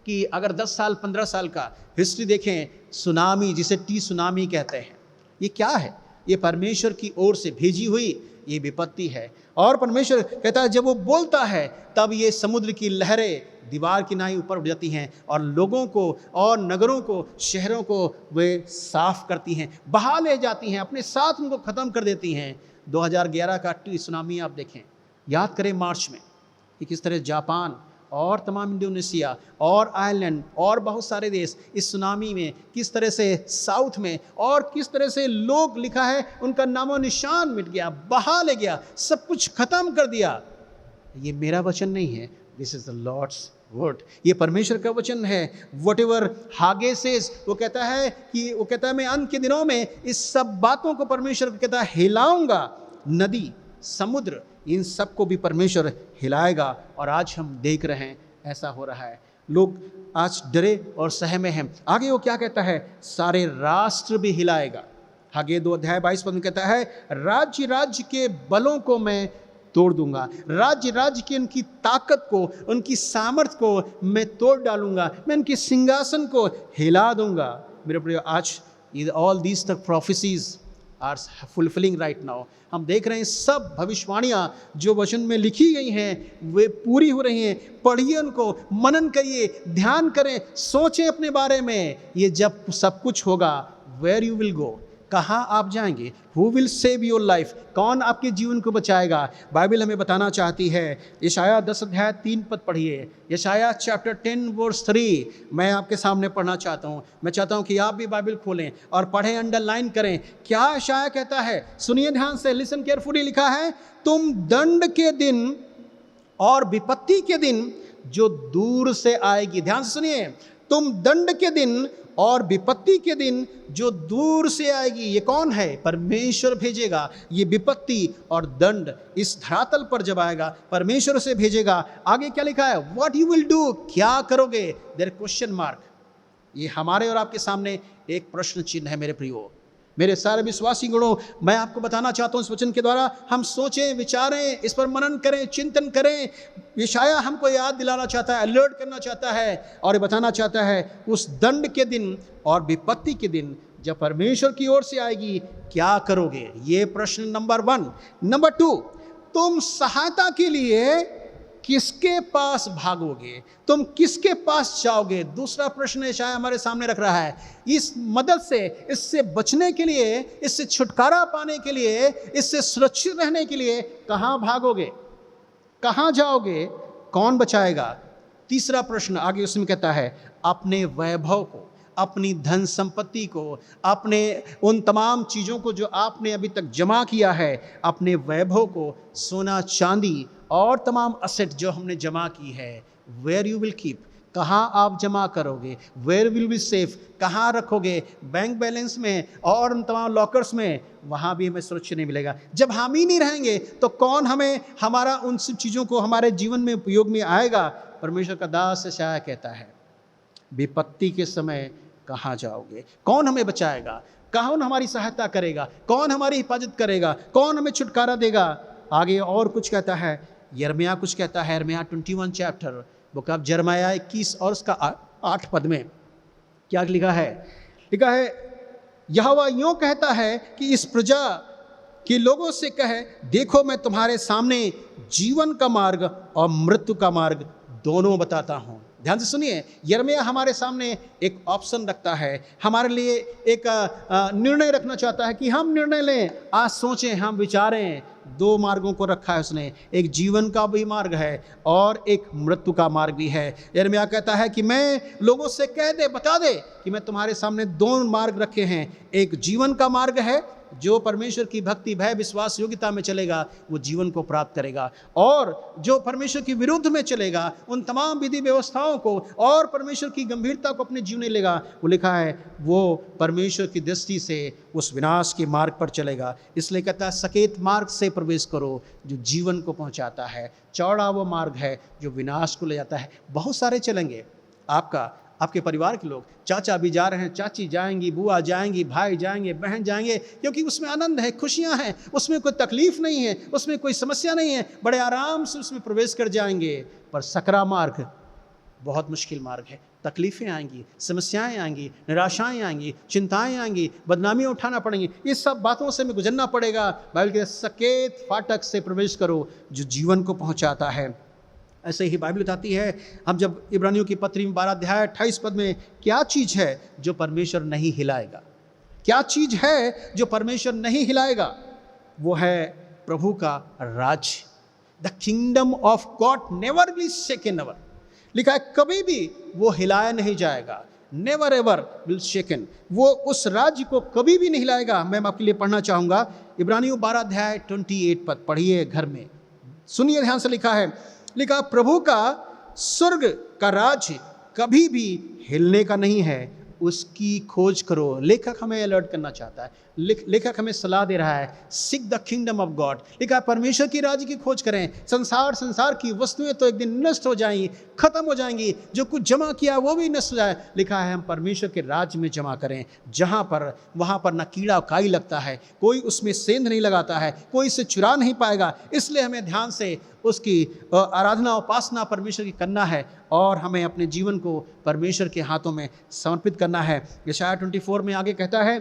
कि अगर 10 साल 15 साल का हिस्ट्री देखें, सुनामी जिसे टी सुनामी कहते हैं, ये क्या है? ये परमेश्वर की ओर से भेजी हुई ये विपत्ति है। और परमेश्वर कहता है जब वो बोलता है तब ये समुद्र की लहरें दीवार की नाई ऊपर उठ जाती हैं और लोगों को और नगरों को, शहरों को वे साफ करती हैं, बहा ले जाती हैं, अपने साथ उनको ख़त्म कर देती हैं। 2011 का टी सुनामी आप देखें, याद करें मार्च में कि किस तरह जापान और तमाम इंडोनेशिया और आयरलैंड और बहुत सारे देश इस सुनामी में किस तरह से साउथ में, और किस तरह से लोग, लिखा है उनका नामो निशान मिट गया, बहा ले गया, सब कुछ खत्म कर दिया। ये मेरा वचन नहीं है, this is the lord's word, ये परमेश्वर का वचन है। व्हाटएवर हागे सेज, वो कहता है कि वो कहता है मैं अंत के दिनों में इस सब बातों को परमेश्वर कहता है हिलाऊंगा। नदी, समुद्र, इन सब को भी परमेश्वर हिलाएगा। और आज हम देख रहे हैं ऐसा हो रहा है, लोग आज डरे और सहमे हैं। आगे वो क्या कहता है, सारे राष्ट्र भी हिलाएगा। आगे 2:22 में कहता है राज्य राज्य के बलों को मैं तोड़ दूंगा, राज्य राज्य की उनकी ताकत को, उनकी सामर्थ्य को मैं तोड़ डालूंगा, मैं उनके सिंहासन को हिला दूंगा। मेरे प्रिय, आज ऑल दीज तक prophecies are fulfilling right now. हम देख रहे हैं सब भविष्यवाणियाँ जो वचन में लिखी गई हैं वे पूरी हो रही हैं। पढ़िए उनको, मनन करिए, ध्यान करें, सोचें अपने बारे में। ये जब सब कुछ होगा, वेयर यू विल गो, कहाँ आप जाएंगे, who will save your life, कौन आपके जीवन को बचाएगा। बाइबल हमें बताना चाहती है। यशाया 10 अध्याय 3 पद पढ़िए। यशाया चैप्टर 10 वर्स 3 मैं आपके सामने पढ़ना चाहता हूँ। मैं चाहता हूँ कि आप भी बाइबल खोलें और पढ़ें, अंडरलाइन करें। क्या यशाया कहता है, सुनिए ध्यान से, लिसन केयरफुली। लिखा है, तुम दंड के दिन और विपत्ति के दिन जो दूर से आएगी, ध्यान से सुनिए, तुम दंड के दिन और विपत्ति के दिन जो दूर से आएगी। ये कौन है? परमेश्वर भेजेगा। ये विपत्ति और दंड इस धरातल पर जब आएगा, परमेश्वर से भेजेगा। आगे क्या लिखा है? व्हाट यू विल डू, क्या करोगे? There question mark. ये हमारे और आपके सामने एक प्रश्न चिन्ह है। मेरे प्रियो, मेरे सारे विश्वासी गुणों, मैं आपको बताना चाहता हूँ इस वचन के द्वारा हम सोचें, विचारें, इस पर मनन करें, चिंतन करें। यशाया हमको याद दिलाना चाहता है, अलर्ट करना चाहता है और ये बताना चाहता है उस दंड के दिन और विपत्ति के दिन जब परमेश्वर की ओर से आएगी, क्या करोगे? ये प्रश्न नंबर 1। नंबर 2, तुम सहायता के लिए किसके पास भागोगे, तुम किसके पास जाओगे? दूसरा प्रश्न यशाया हमारे सामने रख रहा है। इस मदद से, इससे बचने के लिए, इससे छुटकारा पाने के लिए, इससे सुरक्षित रहने के लिए कहाँ भागोगे, कहाँ जाओगे, कौन बचाएगा? तीसरा प्रश्न आगे उसमें कहता है, अपने वैभव को, अपनी धन संपत्ति को, अपने उन तमाम चीज़ों को जो आपने अभी तक जमा किया है, अपने वैभव को, सोना चांदी और तमाम असेट जो हमने जमा की है, वेयर यू विल कीप, कहाँ आप जमा करोगे? वेयर विल बी सेफ, कहाँ रखोगे? बैंक बैलेंस में और उन तमाम लॉकर्स में? वहाँ भी हमें सुरक्षित नहीं मिलेगा। जब हम ही नहीं रहेंगे तो कौन हमें, हमारा उन सब चीज़ों को हमारे जीवन में उपयोग में आएगा? परमेश्वर का दास यशाया कहता है, विपत्ति के समय कहाँ जाओगे? कौन हमें बचाएगा? कौन हमारी सहायता करेगा? कौन हमारी हिफाजत करेगा? कौन हमें छुटकारा देगा? आगे और कुछ कहता है, यिर्मयाह कुछ कहता है। यिर्मयाह 21 चैप्टर, बुक ऑफ यिर्मयाह 21 और उसका 8 पद में क्या लिखा है? लिखा है, यहोवा यूँ कहता है कि इस प्रजा के लोगों से कहे, देखो मैं तुम्हारे सामने जीवन का मार्ग और मृत्यु का मार्ग दोनों बताता हूँ। ध्यान से सुनिए, यिर्मयाह हमारे सामने एक ऑप्शन रखता है, हमारे लिए एक निर्णय रखना चाहता है कि हम निर्णय लें। आज सोचें, हम विचारें। 2 मार्गों को रखा है उसने, एक जीवन का भी मार्ग है और एक मृत्यु का मार्ग भी है। यिर्मयाह कहता है कि मैं लोगों से कह दे, बता दे कि मैं तुम्हारे सामने 2 मार्ग रखे हैं। एक जीवन का मार्ग है, जो परमेश्वर की भक्ति, भय, विश्वास, योग्यता में चलेगा वो जीवन को प्राप्त करेगा, और जो परमेश्वर के विरुद्ध में चलेगा, उन तमाम विधि व्यवस्थाओं को और परमेश्वर की गंभीरता को अपने जीवन में लेगा, वो लिखा है वो परमेश्वर की दृष्टि से उस विनाश के मार्ग पर चलेगा। इसलिए कहता है, सकेत मार्ग से प्रवेश करो जो जीवन को पहुंचाता है। चौड़ा वो मार्ग है जो विनाश को ले जाता है। बहुत सारे चलेंगे, आपके परिवार के लोग, चाचा भी जा रहे हैं, चाची जाएंगी, बुआ जाएंगी, भाई जाएंगे, बहन जाएंगे, क्योंकि उसमें आनंद है, खुशियां हैं, उसमें कोई तकलीफ नहीं है, उसमें कोई समस्या नहीं है, बड़े आराम से उसमें प्रवेश कर जाएंगे। पर सकरा मार्ग बहुत मुश्किल मार्ग है। तकलीफ़ें आएंगी, समस्याएं आएंगी, निराशाएं आएंगी, चिंताएं आएंगी, बदनामियां उठाना पड़ेंगी, इस सब बातों से हमें गुजरना पड़ेगा। बाइबल के सकेत फाटक से प्रवेश करो जो जीवन को पहुंचाता है। ऐसे ही बाइबल बताती है, हम जब इब्रानियों की पत्री में 12 अध्याय 28 पद में, क्या चीज़ है जो परमेश्वर नहीं हिलाएगा? क्या चीज़ है जो परमेश्वर नहीं हिलाएगा? वो है प्रभु का राज्य। The kingdom of God never be shaken ever. लिखा है, कभी भी वो हिलाया नहीं जाएगा। नेवर एवर विल शेकन। वो उस राज्य को कभी भी नहीं हिलाएगा। मैं आपके लिए पढ़ना चाहूँगा, इब्रानियों 12 अध्याय 28 पद पढ़िए घर में, सुनिए ध्यान से। लिखा, प्रभु का स्वर्ग का राज्य कभी भी हिलने का नहीं है, उसकी खोज करो। लेखक हमें अलर्ट करना चाहता है, लेखक हमें सलाह दे रहा है, seek the kingdom of God. लिखा, परमेश्वर की राज्य की खोज करें। संसार की वस्तुएं तो एक दिन नष्ट हो जाएंगी, खत्म हो जाएंगी, जो कुछ जमा किया वो भी नष्ट हो जाए। लिखा है, हम परमेश्वर के राज्य में जमा करें, जहाँ पर वहाँ पर न कीड़ा काई लगता है, कोई उसमें सेंध नहीं लगाता है, कोई इसे चुरा नहीं पाएगा। इसलिए हमें ध्यान से उसकी आराधना उपासना परमेश्वर की करना है और हमें अपने जीवन को परमेश्वर के हाथों में समर्पित करना है। यशाया 24 में आगे कहता है,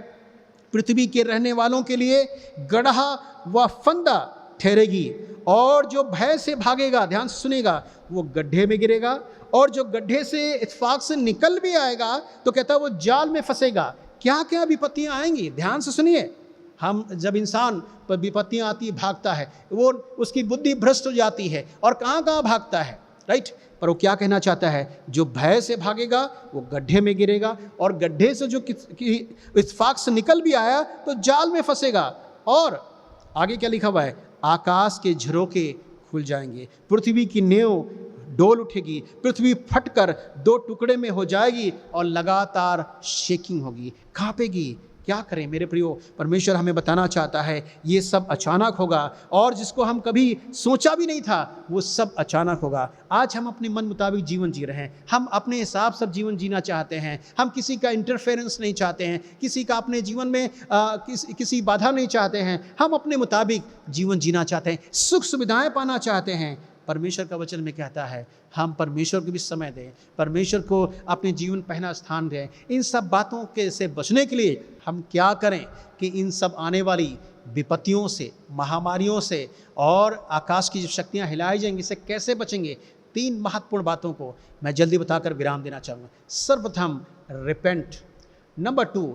पृथ्वी के रहने वालों के लिए गड्ढा व फंदा ठहरेगी, और जो भय से भागेगा, ध्यान से सुनेगा, वो गड्ढे में गिरेगा, और जो गड्ढे से इत्तेफाक से निकल भी आएगा तो कहता है वो जाल में फंसेगा। क्या क्या विपत्तियां आएंगी, ध्यान से सुनिए। हम जब इंसान पर विपत्तियां आती भागता है, वो उसकी बुद्धि भ्रष्ट हो जाती है और कहाँ कहाँ भागता है, राइट। पर वो क्या कहना चाहता है, जो भय से भागेगा वो गड्ढे में गिरेगा, और गड्ढे से जो इत्तेफाक से निकल भी आया तो जाल में फंसेगा। और आगे क्या लिखा हुआ है, आकाश के झरोके खुल जाएंगे, पृथ्वी की नींव डोल उठेगी, पृथ्वी फटकर दो टुकड़े में हो जाएगी और लगातार शेकिंग होगी, कांपेगी। क्या करें मेरे प्रियो, परमेश्वर हमें बताना चाहता है ये सब अचानक होगा, और जिसको हम कभी सोचा भी नहीं था वो सब अचानक होगा। आज हम अपने मन मुताबिक जीवन जी रहे हैं, हम अपने हिसाब से जीवन जीना चाहते हैं, हम किसी का इंटरफेरेंस नहीं चाहते हैं, किसी का अपने जीवन में किसी बाधा नहीं चाहते हैं, हम अपने मुताबिक जीवन जीना चाहते हैं, सुख सुविधाएं पाना चाहते हैं। परमेश्वर का वचन में कहता है हम परमेश्वर को भी समय दें, परमेश्वर को अपने जीवन पहला स्थान दें। इन सब बातों के से बचने के लिए हम क्या करें कि इन सब आने वाली विपत्तियों से, महामारियों से और आकाश की जो शक्तियाँ हिलाई जाएंगी, इससे कैसे बचेंगे। 3 महत्वपूर्ण बातों को मैं जल्दी बताकर विराम देना चाहूँगा। सर्वप्रथम repent, number 2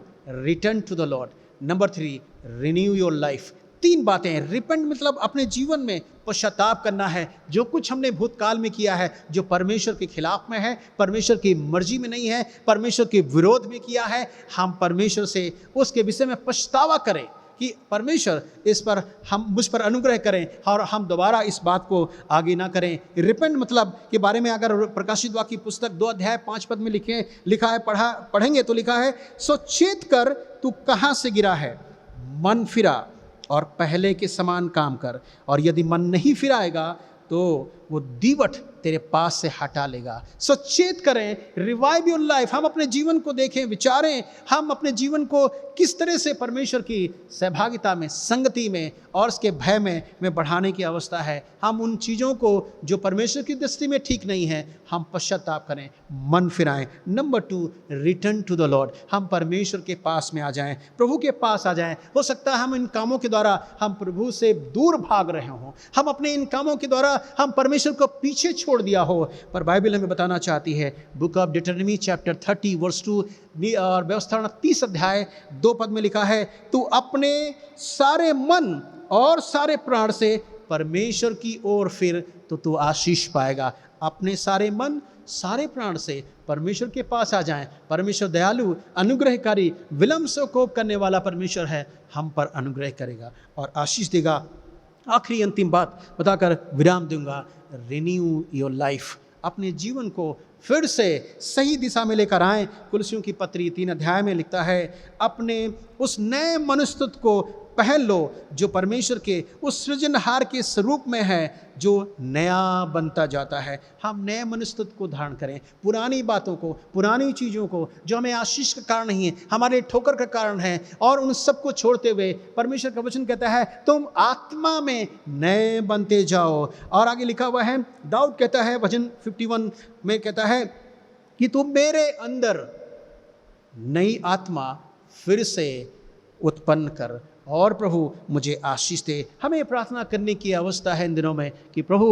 return to the lord, number 3 renew your life. 3 बातें। रिपेंट मतलब अपने जीवन में पश्चाताप करना है, जो कुछ हमने भूतकाल में किया है जो परमेश्वर के खिलाफ में है, परमेश्वर की मर्जी में नहीं है, परमेश्वर के विरोध में किया है, हम परमेश्वर से उसके विषय में पछतावा करें कि परमेश्वर इस पर मुझ पर अनुग्रह करें और हम दोबारा इस बात को आगे ना करें। रिपेंट मतलब के बारे में अगर प्रकाशित वाक्य की पुस्तक 2 अध्याय 5 पद में लिखा है, पढ़ेंगे तो लिखा है, सो चेत कर तू कहाँ से गिरा है, मन फिरा और पहले के समान काम कर, और यदि मन नहीं फिराएगा तो वो दीवट तेरे पास से हटा लेगा। सचेत करें, रिवाइव योर लाइफ। हम अपने जीवन को देखें, विचारें, हम अपने जीवन को किस तरह से परमेश्वर की सहभागिता में, संगति में और उसके भय में बढ़ाने की अवस्था है। हम उन चीज़ों को जो परमेश्वर की दृष्टि में ठीक नहीं है, हम पश्चाताप करें, मन फिराएं। Number 2 return to the Lord. हम परमेश्वर के पास में आ जाएं, प्रभु के पास आ जाएं। हो सकता है हम इन कामों के द्वारा हम प्रभु से दूर भाग रहे हों, हम अपने इन कामों के द्वारा हम परमेश्वर को पीछे छोड़ दिया हो, पर बाइबल हमें बताना चाहती है, बुक ऑफ डिटरनमी चैप्टर 30 वर्स 2 और व्यवस्था 30 अध्याय 2 पद में लिखा है, तू अपने सारे मन और सारे प्राण से परमेश्वर की ओर फिर तो तू आशीष पाएगा। अपने सारे मन सारे प्राण से परमेश्वर के पास आ जाएं। परमेश्वर दयालु, अनुग्रहकारी, विलंब से कोप करने वाला परमेश्वर है, हम पर अनुग्रह करेगा और आशीष देगा। आखिरी अंतिम बात बताकर विराम दूंगा, रिन्यू योर लाइफ। अपने जीवन को फिर से सही दिशा में लेकर आएं। कुलसियों की पत्री 3 अध्याय में लिखता है, अपने उस नए मनुष्यत्व को पहन लो जो परमेश्वर के उस सृजनहार के स्वरूप में है, जो नया बनता जाता है। हम नए मनुष्यत्व को धारण करें, पुरानी बातों को, पुरानी चीज़ों को जो हमें आशीष का कारण नहीं है, हमारे ठोकर का कारण है, और उन सबको छोड़ते हुए परमेश्वर का वचन कहता है तुम आत्मा में नए बनते जाओ। और आगे लिखा हुआ है, दाऊद कहता है भजन 51 में कहता है कि तुम मेरे अंदर नई आत्मा फिर से उत्पन्न कर और प्रभु मुझे आशीष दे। हमें प्रार्थना करने की अवस्था है इन दिनों में कि प्रभु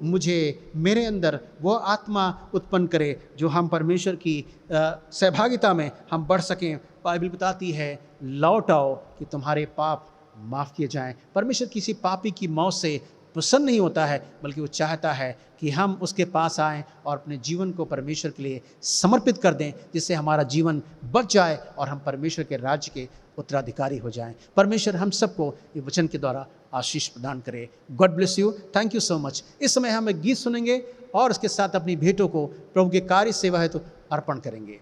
मुझे, मेरे अंदर वो आत्मा उत्पन्न करे जो हम परमेश्वर की सहभागिता में हम बढ़ सकें। बाइबल बताती है लौट आओ कि तुम्हारे पाप माफ़ किए जाएं। परमेश्वर किसी पापी की मौत से प्रसन्न नहीं होता है, बल्कि वो चाहता है कि हम उसके पास आएं और अपने जीवन को परमेश्वर के लिए समर्पित कर दें, जिससे हमारा जीवन बच जाए और हम परमेश्वर के राज्य के उत्तराधिकारी हो जाएं। परमेश्वर हम सबको ये वचन के द्वारा आशीष प्रदान करे। God bless you, thank you so much. इस समय हम एक गीत सुनेंगे और उसके साथ अपनी भेंटों को प्रभु के कार्य सेवा है तो अर्पण करेंगे।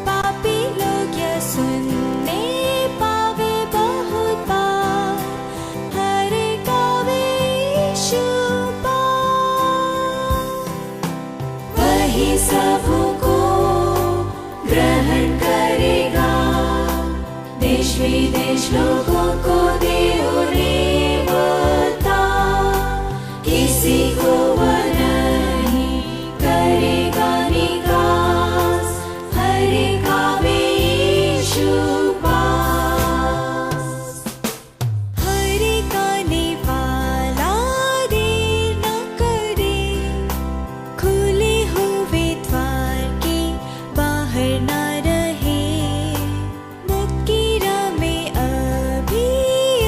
पापी लोग यह सुनने पावे बहुत बार, देश लोगों को दे नेवता, किसी को वह नहीं करेगा निकास, हर एक आवे यीशु पास। हर एक आने वाला देर न करे, खुले हुए द्वार के बाहर न रहे, मुक्ति में अभी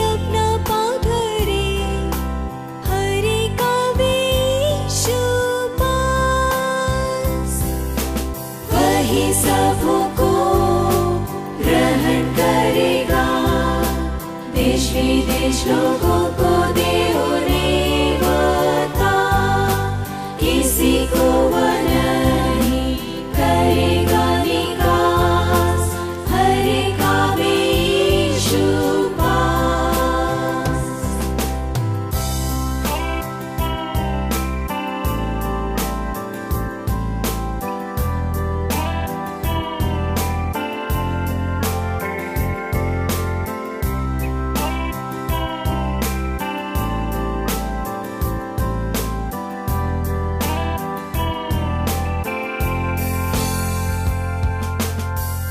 अपना पाँव धरे, हर एक आवे यीशु पास। वही सबको ग्रहण करेगा, देश विदेश लोगों को दे नेवता, किसी को वह नहीं करेगा निकास, हर एक आवे यीशु पास।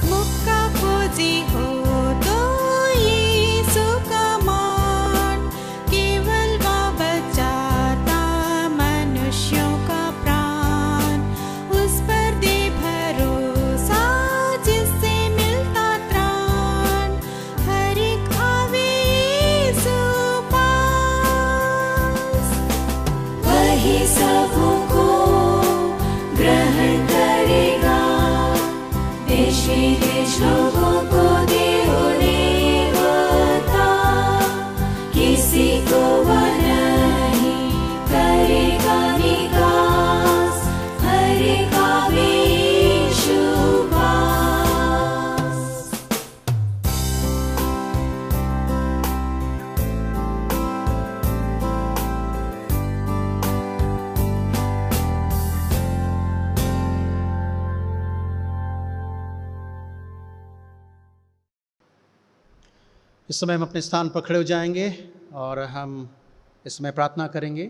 मुक्का खोजी हो तो यीशु का मान, केवल वह बचाता मनुष्यों का प्राण, उस पर दे भरोसा जिससे मिलता त्राण, हर एक आवे यीशु पास। वही सबको ग्रहण करेगा, देश विदेश लोगों को दे नेवता, किसी को वह नहीं करेगा निकास, हर एक आवे यीशु पास। इस समय हम अपने स्थान पर खड़े हो जाएंगे और हम इस समय प्रार्थना करेंगे।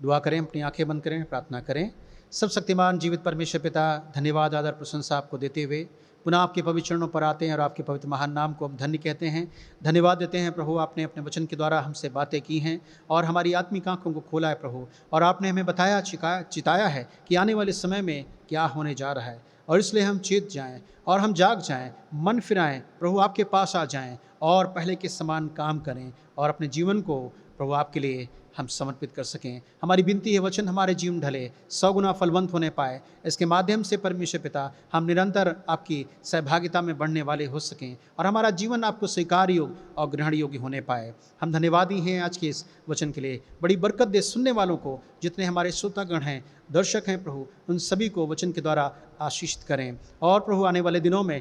दुआ करें, अपनी आंखें बंद करें, प्रार्थना करें। सब शक्तिमान जीवित परमेश्वर पिता, धन्यवाद आदर प्रशंसा आपको देते हुए पुनः आपके पवित्र चरणों पर आते हैं और आपके पवित्र महान नाम को हम धन्य कहते हैं, धन्यवाद देते हैं प्रभु। आपने अपने वचन के द्वारा हमसे बातें की हैं और हमारी आत्मिक आंखों को खोला है प्रभु, और आपने हमें बताया चिताया है कि आने वाले समय में क्या होने जा रहा है, और इसलिए हम चेत जाएं और हम जाग जाएं, मन फिराएं प्रभु, आपके पास आ जाएं और पहले के समान काम करें और अपने जीवन को प्रभु आपके लिए हम समर्पित कर सकें। हमारी विनती है वचन हमारे जीवन ढले, 100 गुना फलवंत होने पाए। इसके माध्यम से परमेश्वर पिता हम निरंतर आपकी सहभागिता में बढ़ने वाले हो सकें और हमारा जीवन आपको स्वीकार योग्य और ग्रहण योग्य होने पाए। हम धन्यवादी हैं आज के इस वचन के लिए। बड़ी बरकत दे सुनने वालों को, जितने हमारे श्रोतागण हैं, दर्शक हैं प्रभु, उन सभी को वचन के द्वारा आशीषित करें और प्रभु आने वाले दिनों में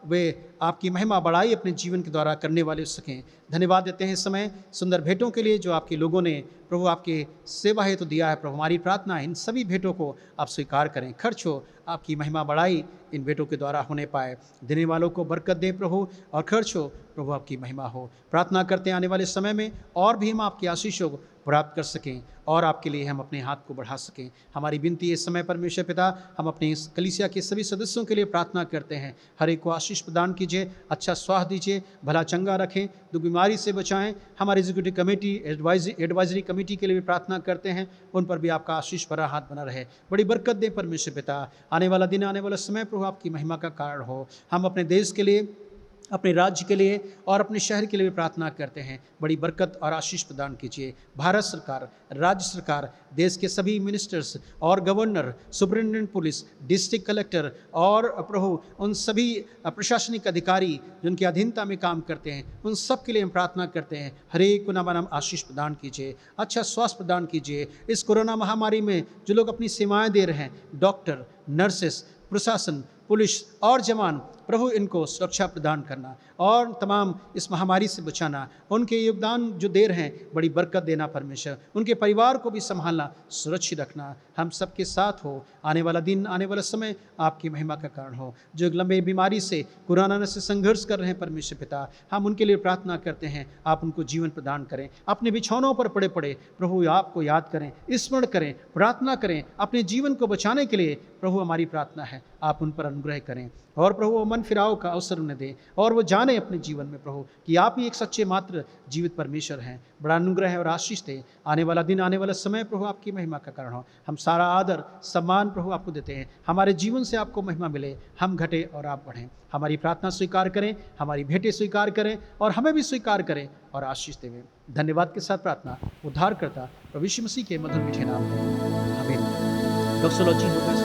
वे आपकी महिमा बढ़ाई अपने जीवन के द्वारा करने वाले हो सकें। धन्यवाद देते हैं इस समय सुंदर भेंटों के लिए जो आपके लोगों ने प्रभु आपके सेवा हेतु दिया है प्रभु। हमारी प्रार्थना है इन सभी भेंटों को आप स्वीकार करें, खर्च हो, आपकी महिमा बढ़ाई इन भेंटों के द्वारा होने पाए। देने वालों को बरकत दें प्रभु और खर्च हो प्रभु, आपकी महिमा हो। प्रार्थना करते हैं आने वाले समय में और भी हम आपकी आशीषों को प्राप्त कर सकें और आपके लिए हम अपने हाथ को बढ़ा सकें। हमारी विनती इस समय परमेश्वर पिता, हम अपने इस कलीसिया के सभी सदस्यों के लिए प्रार्थना करते हैं। हर एक को आशीष प्रदान कीजिए, अच्छा स्वास्थ्य दीजिए, भला चंगा रखें, दुख बीमारी से बचाएं। हमारी एग्जीक्यूटिव कमेटी, एडवाइजरी कमेटी के लिए भी प्रार्थना करते हैं, उन पर भी आपका आशीष भरा हाथ बना रहे। बड़ी बरकत दें परमेश्वर पिता। आने वाला दिन, आने वाला समय प्रभु आपकी महिमा का कारण हो। हम अपने देश के लिए, अपने राज्य के लिए और अपने शहर के लिए भी प्रार्थना करते हैं। बड़ी बरकत और आशीष प्रदान कीजिए। भारत सरकार, राज्य सरकार, देश के सभी मिनिस्टर्स और governor, superintendent police, district collector और प्रभु उन सभी प्रशासनिक अधिकारी जिनकी अधीनता में काम करते हैं, उन सब के लिए हम प्रार्थना करते हैं। हर एक को नाम आशीष प्रदान कीजिए, अच्छा स्वास्थ्य प्रदान कीजिए। इस कोरोना महामारी में जो लोग अपनी सेवाएं दे रहे हैं, डॉक्टर, नर्सेस, प्रशासन, पुलिस और जवान, प्रभु इनको सुरक्षा प्रदान करना और तमाम इस महामारी से बचाना, उनके योगदान जो दे रहे हैं बड़ी बरकत देना परमेश्वर, उनके परिवार को भी संभालना, सुरक्षित रखना, हम सबके साथ हो। आने वाला दिन, आने वाला समय आपकी महिमा का कारण हो। जो एक लंबे बीमारी से, कोरोना से संघर्ष कर रहे हैं परमेश्वर पिता, हम उनके लिए प्रार्थना करते हैं, आप उनको जीवन प्रदान करें। अपने बिछौनों पर पड़े पड़े प्रभु आपको याद करें, स्मरण करें, प्रार्थना करें, अपने जीवन को बचाने के लिए प्रभु हमारी प्रार्थना है, आप उन पर अनुग्रह करें और प्रभु वो मन फिराव का अवसर उन्हें दें और वो जाने अपने जीवन में प्रभु कि आप ही एक सच्चे मात्र जीवित परमेश्वर हैं। बड़ा अनुग्रह और आशीष दें। आने वाला दिन, आने वाला समय प्रभु आपकी महिमा का कारण हो। हम सारा आदर सम्मान प्रभु आपको देते हैं। हमारे जीवन से आपको महिमा मिले, हम घटे और आप बढ़ें। हमारी प्रार्थना स्वीकार करें, हमारी भेंटें स्वीकार करें और हमें भी स्वीकार करें और आशीष देवें। धन्यवाद के साथ प्रार्थना उद्धारकर्ता प्रभु यीशु मसीह के मधुर मीठे नाम में, आमीन। डॉक्सोलॉजी होगा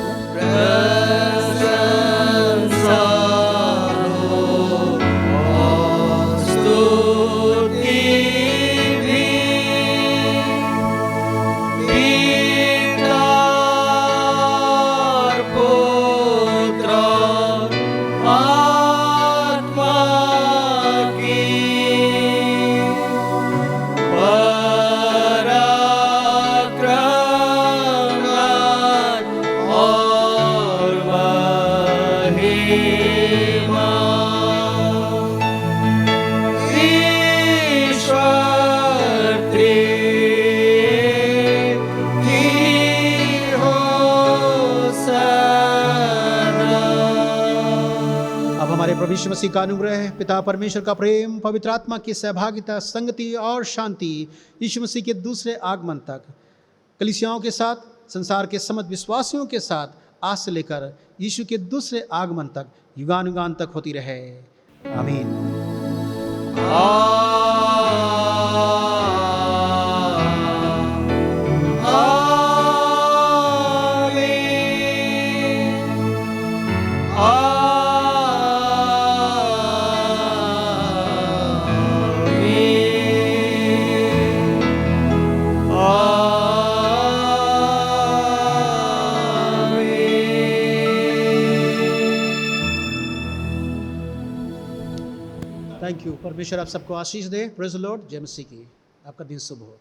प्रभु यीशु मसीह का अनुग्रह, पिता परमेश्वर का प्रेम, पवित्र आत्मा की सहभागिता, संगति और शांति यीशु मसीह के दूसरे आगमन तक कलीसियाओं के साथ, संसार के समस्त विश्वासियों के साथ आज से लेकर यीशु के दूसरे आगमन तक युगानुगान तक होती रहे। आमीन। Thank you. परमेश्वर आप सबको आशीष दे। Praise the Lord. जय मसीह की। आपका दिन शुभ हो।